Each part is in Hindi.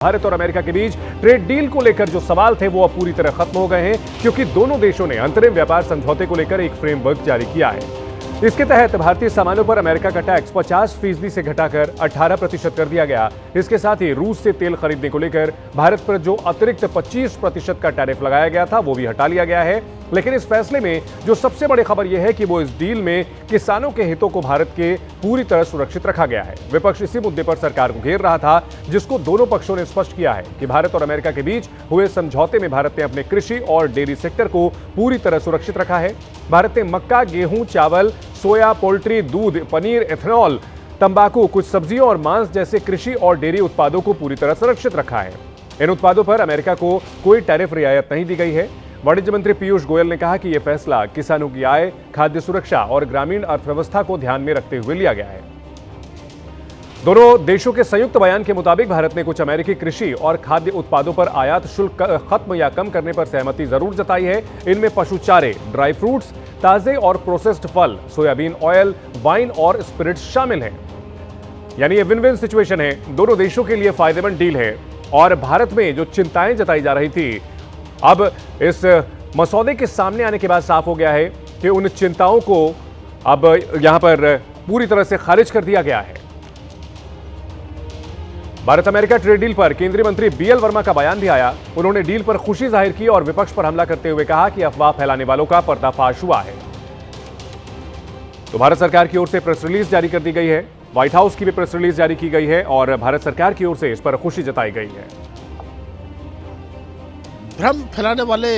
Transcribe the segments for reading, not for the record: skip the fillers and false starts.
भारत और अमेरिका के बीच ट्रेड डील को लेकर जो सवाल थे वो अब पूरी तरह खत्म हो गए हैं, क्योंकि दोनों देशों ने अंतरिम व्यापार समझौते को लेकर एक फ्रेमवर्क जारी किया है। इसके तहत भारतीय सामानों पर अमेरिका का टैक्स 50% से घटाकर 18% कर दिया गया। इसके साथ ही रूस से तेल खरीदने को लेकर भारत पर जो अतिरिक्त 25% का टैरिफ लगाया गया था वो भी हटा लिया गया है। लेकिन इस फैसले में जो सबसे बड़ी खबर यह है कि वो इस डील में किसानों के हितों को भारत के पूरी तरह सुरक्षित रखा गया है। विपक्ष इसी मुद्दे पर सरकार को घेर रहा था, जिसको दोनों पक्षों ने स्पष्ट किया है कि भारत और अमेरिका के बीच हुए समझौते में भारत ने अपने कृषि और डेयरी सेक्टर को पूरी तरह सुरक्षित रखा है। भारत ने मक्का, गेहूं, चावल, सोया, पोल्ट्री, दूध, पनीर, एथेनॉल, तंबाकू, कुछ सब्जियों और मांस जैसे कृषि और डेयरी उत्पादों को पूरी तरह सुरक्षित रखा है। इन उत्पादों पर अमेरिका को कोई टैरिफ रियायत नहीं दी गई है। वाणिज्य मंत्री पीयूष गोयल ने कहा कि यह फैसला किसानों की आय, खाद्य सुरक्षा और ग्रामीण अर्थव्यवस्था को ध्यान में रखते हुए लिया गया है। दोनों देशों के संयुक्त बयान के मुताबिक भारत ने कुछ अमेरिकी कृषि और खाद्य उत्पादों पर आयात शुल्क खत्म या कम करने पर सहमति जरूर जताई है। इनमें पशु चारे, ड्राई फ्रूट्स, ताजे और प्रोसेस्ड फल, सोयाबीन ऑयल, वाइन और स्पिरिट्स शामिल हैं। यानी ये विन विन सिचुएशन है, दोनों देशों के लिए फायदेमंद डील है। और भारत में जो चिंताएं जताई जा रही थी, अब इस मसौदे के सामने आने के बाद साफ हो गया है कि उन चिंताओं को अब यहां पर पूरी तरह से खारिज कर दिया गया है। भारत अमेरिका ट्रेड डील पर केंद्रीय मंत्री बीएल वर्मा का बयान भी आया। उन्होंने डील पर खुशी जाहिर की और विपक्ष पर हमला करते हुए कहा कि अफवाह फैलाने वालों का पर्दाफाश हुआ है। तो भारत सरकार की ओर से प्रेस रिलीज जारी कर दी गई है, व्हाइट हाउस की भी प्रेस रिलीज जारी की गई है और भारत सरकार की ओर से इस पर खुशी जताई गई है। भ्रम फैलाने वाले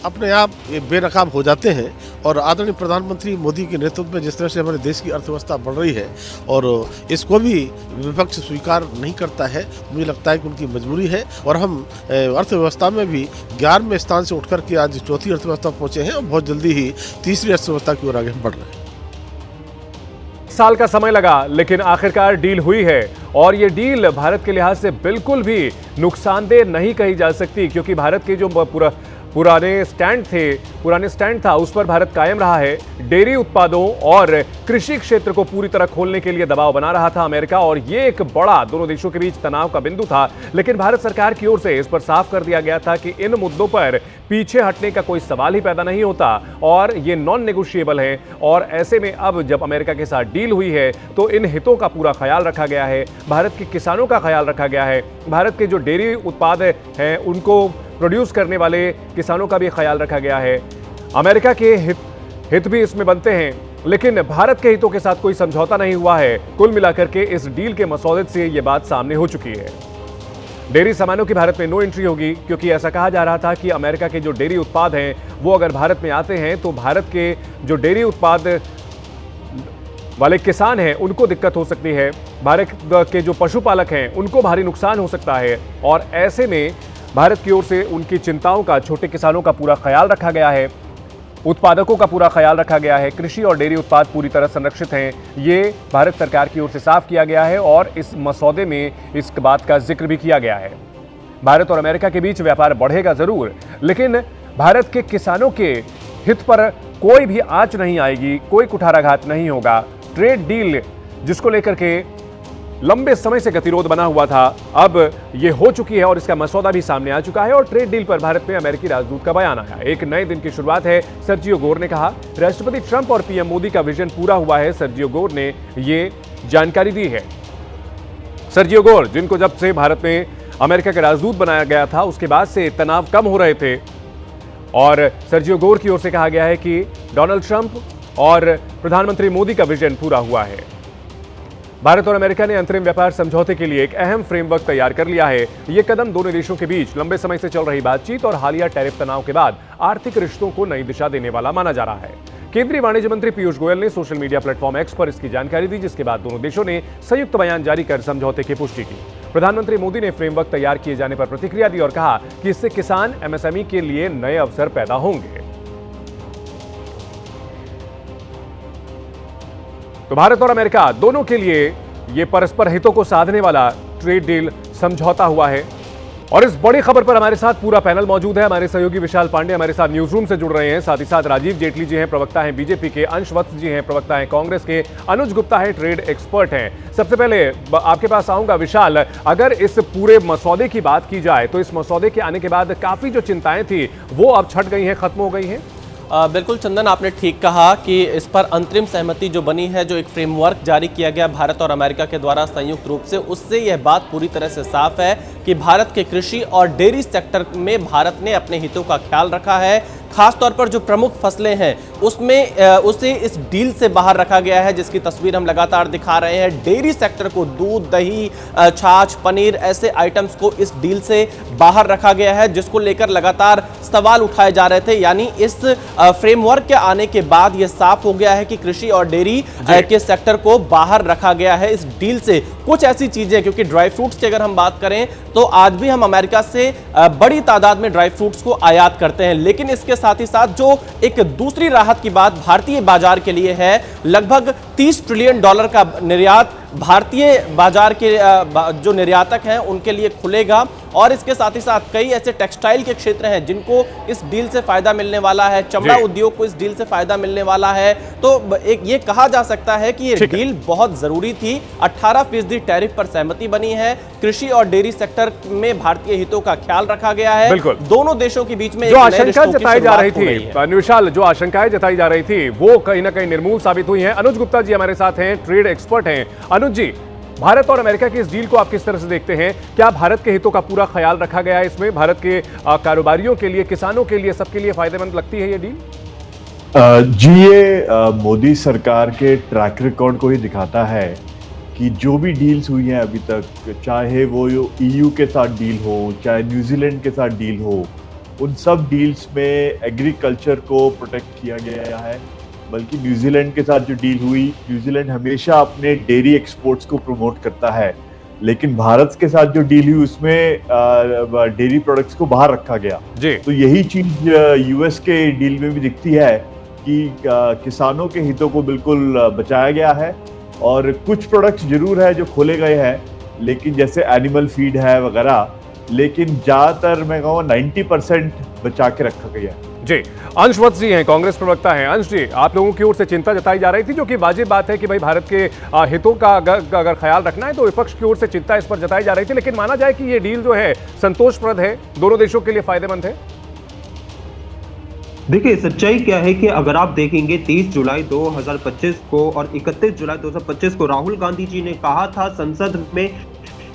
अपने आप बेनकाब हो जाते हैं और आदरणीय प्रधानमंत्री मोदी के नेतृत्व में जिस तरह से हमारे देश की अर्थव्यवस्था बढ़ रही है और इसको भी विपक्ष स्वीकार नहीं करता है, मुझे लगता है कि उनकी मजबूरी है। और हम अर्थव्यवस्था में भी 11वें स्थान से उठकर के आज चौथी अर्थव्यवस्था पहुंचे हैं और बहुत जल्दी ही तीसरी अर्थव्यवस्था की ओर आगे हम बढ़ रहे हैं। साल का समय लगा, लेकिन आखिरकार डील हुई है और ये डील भारत के लिहाज से बिल्कुल भी नुकसानदेह नहीं कही जा सकती, क्योंकि भारत के जो पुराने स्टैंड था उस पर भारत कायम रहा है। डेयरी उत्पादों और कृषि क्षेत्र को पूरी तरह खोलने के लिए दबाव बना रहा था अमेरिका, और ये एक बड़ा दोनों देशों के बीच तनाव का बिंदु था। लेकिन भारत सरकार की ओर से इस पर साफ कर दिया गया था कि इन मुद्दों पर पीछे हटने का कोई सवाल ही पैदा नहीं होता और ये नॉन नेगोशिएबल है। और ऐसे में अब जब अमेरिका के साथ डील हुई है तो इन हितों का पूरा ख्याल रखा गया है, भारत के किसानों का ख्याल रखा गया है, भारत के जो डेयरी उत्पाद हैं उनको प्रोड्यूस करने वाले किसानों का भी ख्याल रखा गया है। अमेरिका के हित भी इसमें बनते हैं, लेकिन भारत के हितों के साथ कोई समझौता नहीं हुआ है। कुल मिलाकर के इस डील के मसौदे से यह बात सामने हो चुकी है। डेयरी सामानों की भारत में नो एंट्री होगी, क्योंकि ऐसा कहा जा रहा था कि अमेरिका के जो डेयरी उत्पाद हैं वो अगर भारत में आते हैं तो भारत के जो डेयरी उत्पाद वाले किसान हैं उनको दिक्कत हो सकती है, भारत के जो पशुपालक हैं उनको भारी नुकसान हो सकता है। और ऐसे में भारत की ओर से उनकी चिंताओं का, छोटे किसानों का पूरा ख्याल रखा गया है, उत्पादकों का पूरा ख्याल रखा गया है। कृषि और डेयरी उत्पाद पूरी तरह संरक्षित हैं, ये भारत सरकार की ओर से साफ किया गया है और इस मसौदे में इस बात का जिक्र भी किया गया है। भारत और अमेरिका के बीच व्यापार बढ़ेगा जरूर, लेकिन भारत के किसानों के हित पर कोई भी आंच नहीं आएगी, कोई कुठाराघात नहीं होगा। ट्रेड डील जिसको लेकर के लंबे समय से गतिरोध बना हुआ था, अब यह हो चुकी है और इसका मसौदा भी सामने आ चुका है। और ट्रेड डील पर भारत में अमेरिकी राजदूत का बयान आया। एक नए दिन की शुरुआत है, सर्जियो गोर ने कहा। राष्ट्रपति ट्रंप और पीएम मोदी का विजन पूरा हुआ है, सर्जियो गोर ने ये जानकारी दी है। सर्जियो गोर, जिनको जब से भारत में अमेरिका का राजदूत बनाया गया था उसके बाद से तनाव कम हो रहे थे, और सर्जियो गोर की ओर से कहा गया है कि डोनाल्ड ट्रंप और प्रधानमंत्री मोदी का विजन पूरा हुआ है। भारत और अमेरिका ने अंतरिम व्यापार समझौते के लिए एक अहम फ्रेमवर्क तैयार कर लिया है। यह कदम दोनों देशों के बीच लंबे समय से चल रही बातचीत और हालिया टैरिफ तनाव के बाद आर्थिक रिश्तों को नई दिशा देने वाला माना जा रहा है। केंद्रीय वाणिज्य मंत्री पीयूष गोयल ने सोशल मीडिया प्लेटफॉर्म एक्स पर इसकी जानकारी दी, जिसके बाद दोनों देशों ने संयुक्त बयान जारी कर समझौते की पुष्टि की। प्रधानमंत्री मोदी ने फ्रेमवर्क तैयार किए जाने पर प्रतिक्रिया दी और कहा कि इससे किसान, एमएसएमई के लिए नए अवसर पैदा होंगे। तो भारत और अमेरिका दोनों के लिए ये परस्पर हितों को साधने वाला ट्रेड डील समझौता हुआ है। और इस बड़ी खबर पर हमारे साथ पूरा पैनल मौजूद है। हमारे सहयोगी विशाल पांडे हमारे साथ न्यूज रूम से जुड़ रहे हैं, साथ ही साथ राजीव जेटली जी हैं, प्रवक्ता हैं बीजेपी के, अंश वत्स जी हैं, प्रवक्ता हैं कांग्रेस के, अनुज गुप्ता है, ट्रेड एक्सपर्ट हैं। सबसे पहले आपके पास आऊंगा विशाल, अगर इस पूरे मसौदे की बात की जाए तो इस मसौदे के आने के बाद काफी जो चिंताएं थी वो अब छट गई हैं, खत्म हो गई हैं। बिल्कुल चंदन, आपने ठीक कहा कि इस पर अंतरिम सहमति जो बनी है, जो एक फ्रेमवर्क जारी किया गया भारत और अमेरिका के द्वारा संयुक्त रूप से, उससे यह बात पूरी तरह से साफ है कि भारत के कृषि और डेयरी सेक्टर में भारत ने अपने हितों का ख्याल रखा है। खासतौर पर जो प्रमुख फसलें हैं उसमें उसे इस डील से बाहर रखा गया है, जिसकी तस्वीर हम लगातार दिखा रहे हैं। डेयरी सेक्टर को दूध, दही, छाछ, पनीर ऐसे आइटम्स को इस डील से बाहर रखा गया है, जिसको लेकर लगातार सवाल उठाए जा रहे थे। यानी इस फ्रेमवर्क के आने के बाद यह साफ हो गया है कि कृषि और डेयरी के सेक्टर को बाहर रखा गया है इस डील से। कुछ ऐसी चीजें, क्योंकि ड्राई फ्रूट्स की अगर हम बात करें तो आज भी हम अमेरिका से बड़ी तादाद में ड्राई फ्रूट्स को आयात करते हैं, लेकिन इसके साथ ही साथ जो एक दूसरी राहत की बात भारतीय बाजार के लिए है, लगभग $30 ट्रिलियन का निर्यात भारतीय बाजार के जो निर्यातक हैं उनके लिए खुलेगा। और इसके साथ ही साथ कई ऐसे टेक्सटाइल के क्षेत्र हैं जिनको इस डील से फायदा मिलने वाला है, चमड़ा उद्योग को इस डील से फायदा मिलने वाला है। तो एक ये कहा जा सकता है कि ये डील बहुत जरूरी थी। 18% टैरिफ पर सहमति बनी है। कृषि और डेयरी सेक्टर में भारतीय हितों का ख्याल रखा गया है। दोनों देशों के बीच में जो आशंका जताई जा रही थी, विशाल, जो आशंकाएं जताई जा रही थी वो कहीं ना कहीं निर्मूल साबित हुई हैं। अनुज गुप्ता जी हमारे साथ हैं, ट्रेड एक्सपर्ट हैं। अनुज जी, भारत और अमेरिका की इस डील को आप किस तरह से देखते हैं? क्या भारत के हितों का पूरा ख्याल रखा गया है इसमें? भारत के कारोबारियों के लिए, किसानों के लिए, सबके लिए फायदेमंद लगती है ये डील? जी, ये मोदी सरकार के ट्रैक रिकॉर्ड को ही दिखाता है कि जो भी डील्स हुई हैं अभी तक, चाहे वो EU के साथ डील हो, चाहे न्यूजीलैंड के साथ डील हो, उन सब डील्स में एग्रीकल्चर को प्रोटेक्ट किया गया है। बल्कि न्यूजीलैंड के साथ जो डील हुई, न्यूजीलैंड हमेशा अपने डेयरी एक्सपोर्ट्स को प्रमोट करता है, लेकिन भारत के साथ जो डील हुई उसमें डेयरी प्रोडक्ट्स को बाहर रखा गया जी। तो यही चीज US के डील में भी दिखती है कि किसानों के हितों को बिल्कुल बचाया गया है। और कुछ प्रोडक्ट्स जरूर है जो खोले गए हैं, लेकिन जैसे एनिमल फीड है वगैरह, लेकिन ज्यादातर मैं कहूँ 90% बचा के रखा गया है जी। अंश वत्स जी हैं, कांग्रेस प्रवक्ता हैं। अंश जी, आप लोगों की ओर से चिंता जताई जा रही थी, जो कि वाजिब बात है कि भाई भारत के हितों का अगर ख्याल रखना है तो विपक्ष की ओर से चिंता इस पर जताई जा रही थी, लेकिन माना जाए कि ये डील जो है संतोषप्रद है, दोनों देशों के लिए फायदेमंद है। देखिए, सच्चाई क्या है कि अगर आप देखेंगे 30 जुलाई 2025 को और 31 जुलाई 2025 को राहुल गांधी जी ने कहा था संसद में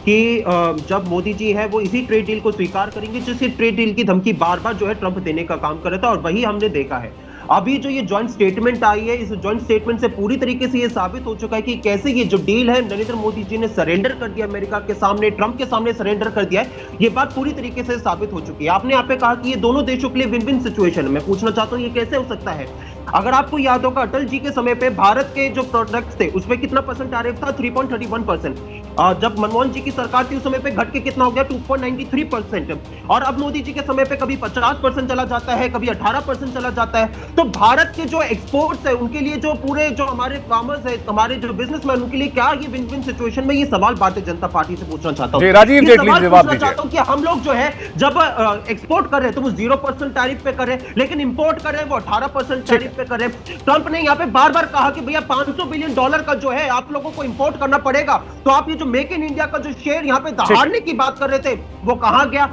कि जब मोदी जी है वो इसी ट्रेड डील को स्वीकार करेंगे, जिससे ट्रेड डील की धमकी बार बार जो है ट्रंप देने का काम कर रहा था, और वही हमने देखा है। अभी जो ये जॉइंट स्टेटमेंट आई है, इस जॉइंट स्टेटमेंट से पूरी तरीके से ये साबित हो चुका है कि कैसे ये जो डील है नरेंद्र मोदी जी ने सरेंडर कर दिया अमेरिका के सामने, ट्रंप के सामने सरेंडर कर दिया है। ये बात पूरी तरीके से साबित हो चुकी है। आपने यहाँ पे कहा कि ये दोनों देशों के लिए विन विन सिचुएशन है। मैं पूछना चाहता हूँ ये कैसे हो सकता है? अगर आपको याद होगा, अटल जी के समय पे भारत के जो प्रोडक्ट्स थे उसमें कितना परसेंट टैरिफ था? 3.31%। जब मनमोहन जी की सरकार थी उस समय पे घट के कितना हो गया? 2.93%। और अब मोदी जी के समय पे कभी 50% चला जाता है, कभी 18% चला जाता है। तो भारत के जो एक्सपोर्ट्स है उनके लिए, जो पूरे जो हमारे फार्मर्स है, हमारे जो बिजनेसमैन, उनके लिए क्या ये विन विन सिचुएशन में? ये सवाल भारतीय जनता पार्टी से पूछना चाहता हूँ। राजीव जेटली जवाब दीजिए। चाहता हूँ कि हम लोग जो है जब एक्सपोर्ट कर रहे हैं तो वो 0% टैरिफ पे कर रहे हैं, लेकिन इंपोर्ट कर रहे हैं वो 18% टैरिफ पे कर रहे हैं। ट्रंप ने यहाँ पे बार बार कहा कि भैया $500 बिलियन का जो है आप लोगों को इंपोर्ट करना पड़ेगा। तो आप ये जो मेक इन इंडिया का जो शेयर यहाँ पे दहाड़ने की बात कर रहे थे वो कहाँ गया?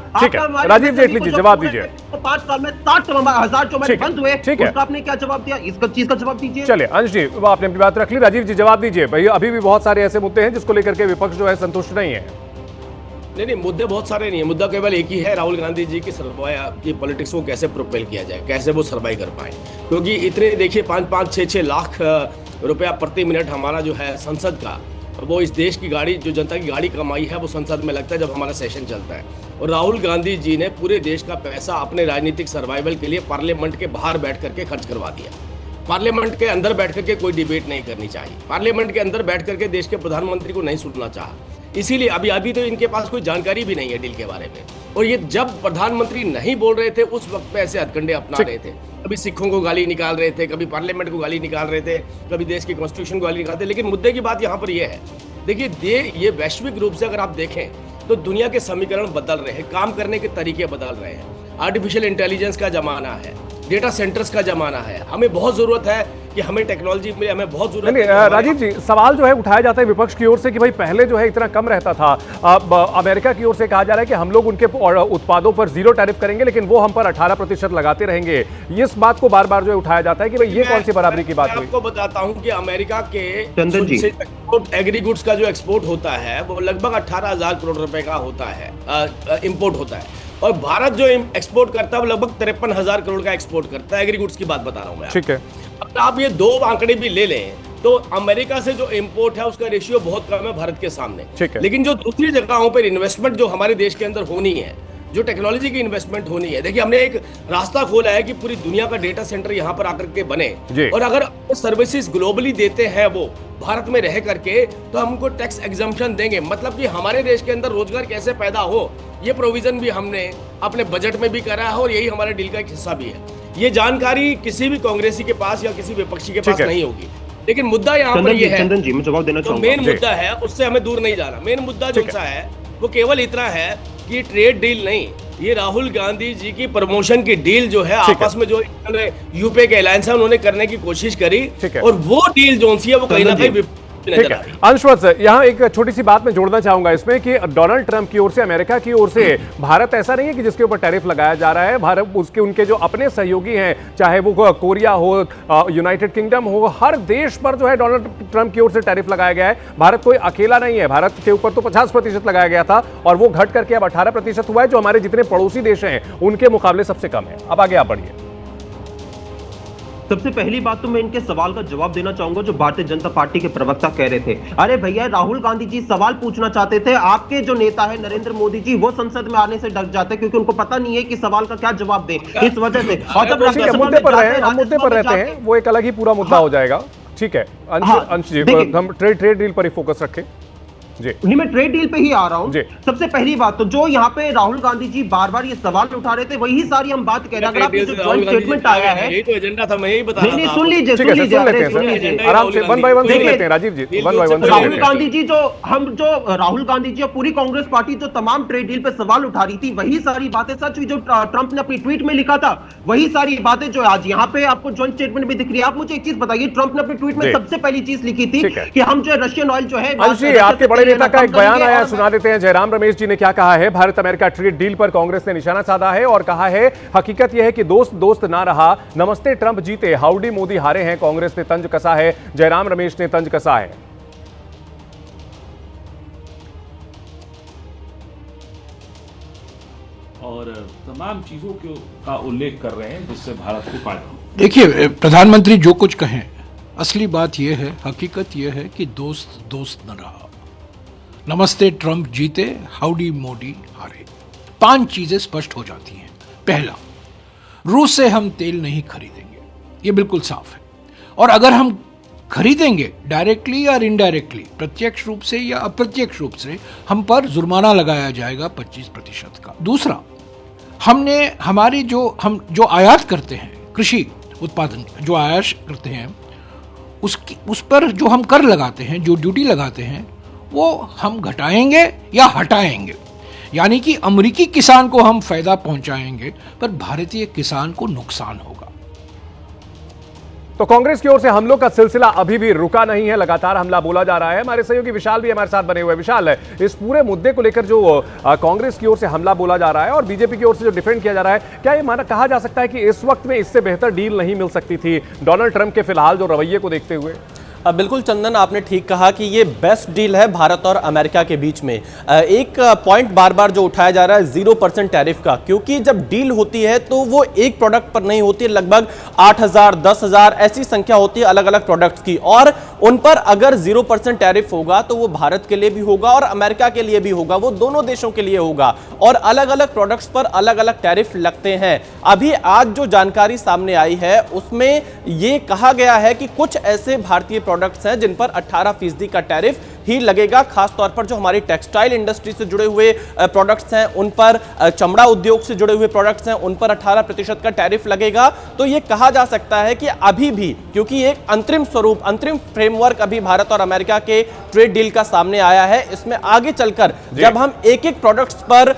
राजीव जेटली जी जवाब दीजिए। 5 साल में 60,000 जो बंद हुए, उसका आपने क्या जवाब दिया? इसका चीज का जवाब दीजिए। चलिए अंश जी, आपने अपनी बात रख ली, राजीव जी जवाब दीजिए। भैया, अभी भी बहुत सारे ऐसे मुद्दे हैं जिसको लेकर के विपक्ष जो है संतुष्ट नहीं है। नहीं, मुद्दे बहुत सारे नहीं है। मुद्दा केवल एक ही है, राहुल गांधी जी की पॉलिटिक्स को कैसे प्रोपेल किया जाए, कैसे वो सर्वाइव कर पाए। क्योंकि इतने देखिए 5-5, 6-6 लाख रुपया प्रति मिनट हमारा जो है संसद का, वो इस देश की गाड़ी, जो जनता की गाड़ी कमाई है, वो संसद में लगता है जब हमारा सेशन चलता है। और राहुल गांधी जी ने पूरे देश का पैसा अपने राजनीतिक सर्वाइवल के लिए पार्लियामेंट के बाहर बैठ करके खर्च करवा दिया। पार्लियामेंट के अंदर बैठ करके कोई डिबेट नहीं करनी चाहिए, पार्लियामेंट के अंदर बैठ करके देश के प्रधानमंत्री को नहीं सुनना चाहा। इसीलिए अभी तो इनके पास कोई जानकारी भी नहीं है डील के बारे में। और ये जब प्रधानमंत्री नहीं बोल रहे थे उस वक्त पे ऐसे हथकंडे अपना रहे थे। कभी सिखों को गाली निकाल रहे थे, कभी पार्लियामेंट को गाली निकाल रहे थे, कभी देश की कॉन्स्टिट्यूशन को गाली निकालते। लेकिन मुद्दे की बात यहाँ पर यह है, देखिए ये वैश्विक रूप से अगर आप देखें तो दुनिया के समीकरण बदल रहे हैं, काम करने के तरीके बदल रहे हैं। आर्टिफिशियल इंटेलिजेंस का जमाना है, डेटा सेंटर्स का जमाना है, हमें बहुत जरूरत है कि हमें टेक्नोलॉजी में हमें बहुत जरूरत है। राजीव जी, सवाल जो है उठाया जाता है विपक्ष की ओर से कि भाई पहले जो है इतना कम रहता था, अब अमेरिका की ओर से कहा जा रहा है कि हम लोग उनके उत्पादों पर 0 टैरिफ करेंगे लेकिन वो हम पर 18% लगाते रहेंगे। इस बात को बार बार जो है उठाया जाता है कि भाई ये कौन सी बराबरी की बात हुई? आपको बताता हूं कि अमेरिका के चंदन एग्री गुड्स का जो एक्सपोर्ट होता है वो लगभग 18,000 करोड़ रुपए का होता है, इंपोर्ट होता है, और भारत जो एक्सपोर्ट करता है वो लगभग 53,000 करोड़ का एक्सपोर्ट करता है। एग्री गुड्स की बात बता रहा हूं मैं। ठीक है, अगर आप ये 2 आंकड़े भी ले लें तो अमेरिका से जो इंपोर्ट है उसका रेशियो बहुत कम है भारत के सामने। ठीक है। लेकिन जो दूसरी जगहों पर इन्वेस्टमेंट जो हमारे देश के अंदर होनी है, जो टेक्नोलॉजी की इन्वेस्टमेंट होनी है, देखिए हमने एक रास्ता खोला है कि पूरी दुनिया का डेटा सेंटर यहाँ पर आकर के बने, और अगर सर्विसेज ग्लोबली देते हैं वो भारत में रह करके, तो हमको टैक्स एग्जम्पशन देंगे। मतलब कि हमारे देश के अंदर रोजगार कैसे पैदा हो, ये प्रोविजन भी हमने अपने बजट में भी करा है और यही हमारे डील का एक हिस्सा भी है। ये जानकारी किसी भी कांग्रेसी के पास या किसी विपक्षी के पास नहीं होगी, लेकिन मुद्दा यहाँ पर ये है, चंदन जी मैं जवाब देना चाहूंगा। मेन मुद्दा है उससे हमें दूर नहीं जाना। मेन मुद्दा जो सा है वो केवल इतना है कि ट्रेड डील नहीं, ये राहुल गांधी जी की प्रमोशन की डील जो है आपस में जो यूपीए के अलायंस है उन्होंने करने की कोशिश करी, और वो डील जो सी है वो कहीं ना कहीं ठीक है। अंशवत, यहाँ एक छोटी सी बात मैं जोड़ना चाहूंगा इसमें कि डोनाल्ड ट्रंप की ओर से, अमेरिका की ओर से भारत ऐसा नहीं है कि जिसके ऊपर टैरिफ लगाया जा रहा है। भारत उसके उनके जो अपने सहयोगी हैं, चाहे वो कोरिया हो, यूनाइटेड किंगडम हो, हर देश पर जो है डोनाल्ड ट्रंप की ओर से टैरिफ लगाया गया है। भारत कोई अकेला नहीं है, भारत के ऊपर तो 50% लगाया गया था और वो घट करके अब 18% हुआ है, जो हमारे जितने पड़ोसी देश हैं उनके मुकाबले सबसे कम है। अब आगे आप बढ़िए। सबसे पहली बात तो मैं इनके सवाल का जवाब देना चाहूंगा जो भारतीय जनता पार्टी के प्रवक्ता कह रहे थे। अरे भैया, राहुल गांधी जी सवाल पूछना चाहते थे, आपके जो नेता है नरेंद्र मोदी जी वो संसद में आने से डर जाते क्योंकि उनको पता नहीं है कि सवाल का क्या जवाब दें, इस वजह से। और जब मुद्दे पर रहते हैं वो एक अलग ही पूरा मुद्दा हो जाएगा। ठीक है अंश जी, हम ट्रेड डील पर ही फोकस रखें। नहीं, मैं ट्रेड डील पे ही आ रहा हूं। सबसे पहली बात तो जो यहाँ पे राहुल गांधी जी बार बार ये सवाल उठा रहे थे वही सारी हम बात कह रहे हैं। अगर आप जो जॉइंट स्टेटमेंट आया है, यही तो एजेंडा था, मैं यही बता रहा था। नहीं, सुन लीजिए आराम से, वन बाय वन सुन लेते हैं Rajiv ji, one by one. Rahul Gandhi ji Rahul Gandhi ji और पूरी कांग्रेस पार्टी जो तमाम ट्रेड डील पे सवाल उठा रही थी वही सारी बातें सच हुई जो ट्रंप ने अपनी ट्वीट में लिखा था, वही सारी बातें जो आज यहाँ पे आपको जॉइंट स्टेटमेंट भी दिख रही है। आप मुझे एक चीज बताइए, ट्रंप ने अपनी ट्वीट में सबसे पहली चीज लिखी थी कि हम जो रशियन ऑयल जो है, आपके बड़े नेता का एक बयान आया, सुना देते हैं। जयराम रमेश जी ने क्या कहा है। भारत अमेरिका ट्रेड डील पर कांग्रेस ने निशाना साधा है और कहा है हकीकत यह है कि दोस्त दोस्त ना रहा, नमस्ते ट्रंप जीते, हाउडी मोदी हारे हैं। कांग्रेस ने तंज कसा है, जयराम रमेश ने तंज कसा है। और तमाम चीजों का उल्लेख कर रहे हैं जिससे भारत को फायदा हो। देखिए, प्रधानमंत्री जो कुछ कहें, असली बात यह है, हकीकत यह है कि दोस्त दोस्त न रहा, नमस्ते ट्रंप जीते, हाउडी मोदी हारे। 5 चीजें स्पष्ट हो जाती हैं। पहला, रूस से हम तेल नहीं खरीदेंगे, ये बिल्कुल साफ है। और अगर हम खरीदेंगे डायरेक्टली या इनडायरेक्टली, प्रत्यक्ष रूप से या अप्रत्यक्ष रूप से, हम पर जुर्माना लगाया जाएगा 25% का। दूसरा, हम जो आयात करते हैं, कृषि उत्पादन जो आयात करते हैं, उस पर जो हम कर लगाते हैं, जो ड्यूटी लगाते हैं, वो हम घटाएंगे या हटाएंगे। यानी कि अमेरिकी किसान को हम फायदा पहुंचाएंगे पर भारतीय किसान को नुकसान होगा। तो कांग्रेस की ओर से हमलों का सिलसिला अभी भी रुका नहीं है, लगातार हमला बोला जा रहा है। हमारे सहयोगी विशाल भी हमारे साथ बने हुए हैं। विशाल, इस पूरे मुद्दे को लेकर जो कांग्रेस की ओर से हमला बोला जा रहा है और बीजेपी की ओर से जो डिफेंड किया जा रहा है, क्या ये कहा जा सकता है कि इस वक्त में इससे बेहतर डील नहीं मिल सकती थी डोनाल्ड ट्रंप के फिलहाल जो रवैये को देखते हुए? बिल्कुल चंदन, आपने ठीक कहा कि ये बेस्ट डील है भारत और अमेरिका के बीच में। एक पॉइंट बार बार जो उठाया जा रहा है 0% टैरिफ का, क्योंकि जब डील होती है तो वो एक प्रोडक्ट पर नहीं होती है, लगभग 8,000 10,000 ऐसी संख्या होती है अलग अलग प्रोडक्ट्स की, और उन पर अगर 0% टैरिफ होगा तो वो भारत के लिए भी होगा और अमेरिका के लिए भी होगा, वो दोनों देशों के लिए होगा, और अलग अलग प्रोडक्ट्स पर अलग अलग टैरिफ लगते हैं। अभी आज जो जानकारी सामने आई है उसमें ये कहा गया है कि कुछ ऐसे भारतीय प्रोडक्ट्स हैं जिन पर 18% का टैरिफ ही लगेगा। खासतौर पर जो हमारी टेक्सटाइल इंडस्ट्री से जुड़े हुए प्रोडक्ट्स हैं उन पर, चमड़ा उद्योग से जुड़े हुए प्रोडक्ट्स हैं उन पर 18% का टैरिफ लगेगा। तो यह कहा जा सकता है कि अभी भी, क्योंकि एक अंतरिम स्वरूप, अंतरिम फ्रेमवर्क अभी भारत और अमेरिका के ट्रेड डील का सामने आया है, इसमें आगे चलकर जब हम एक एक प्रोडक्ट्स पर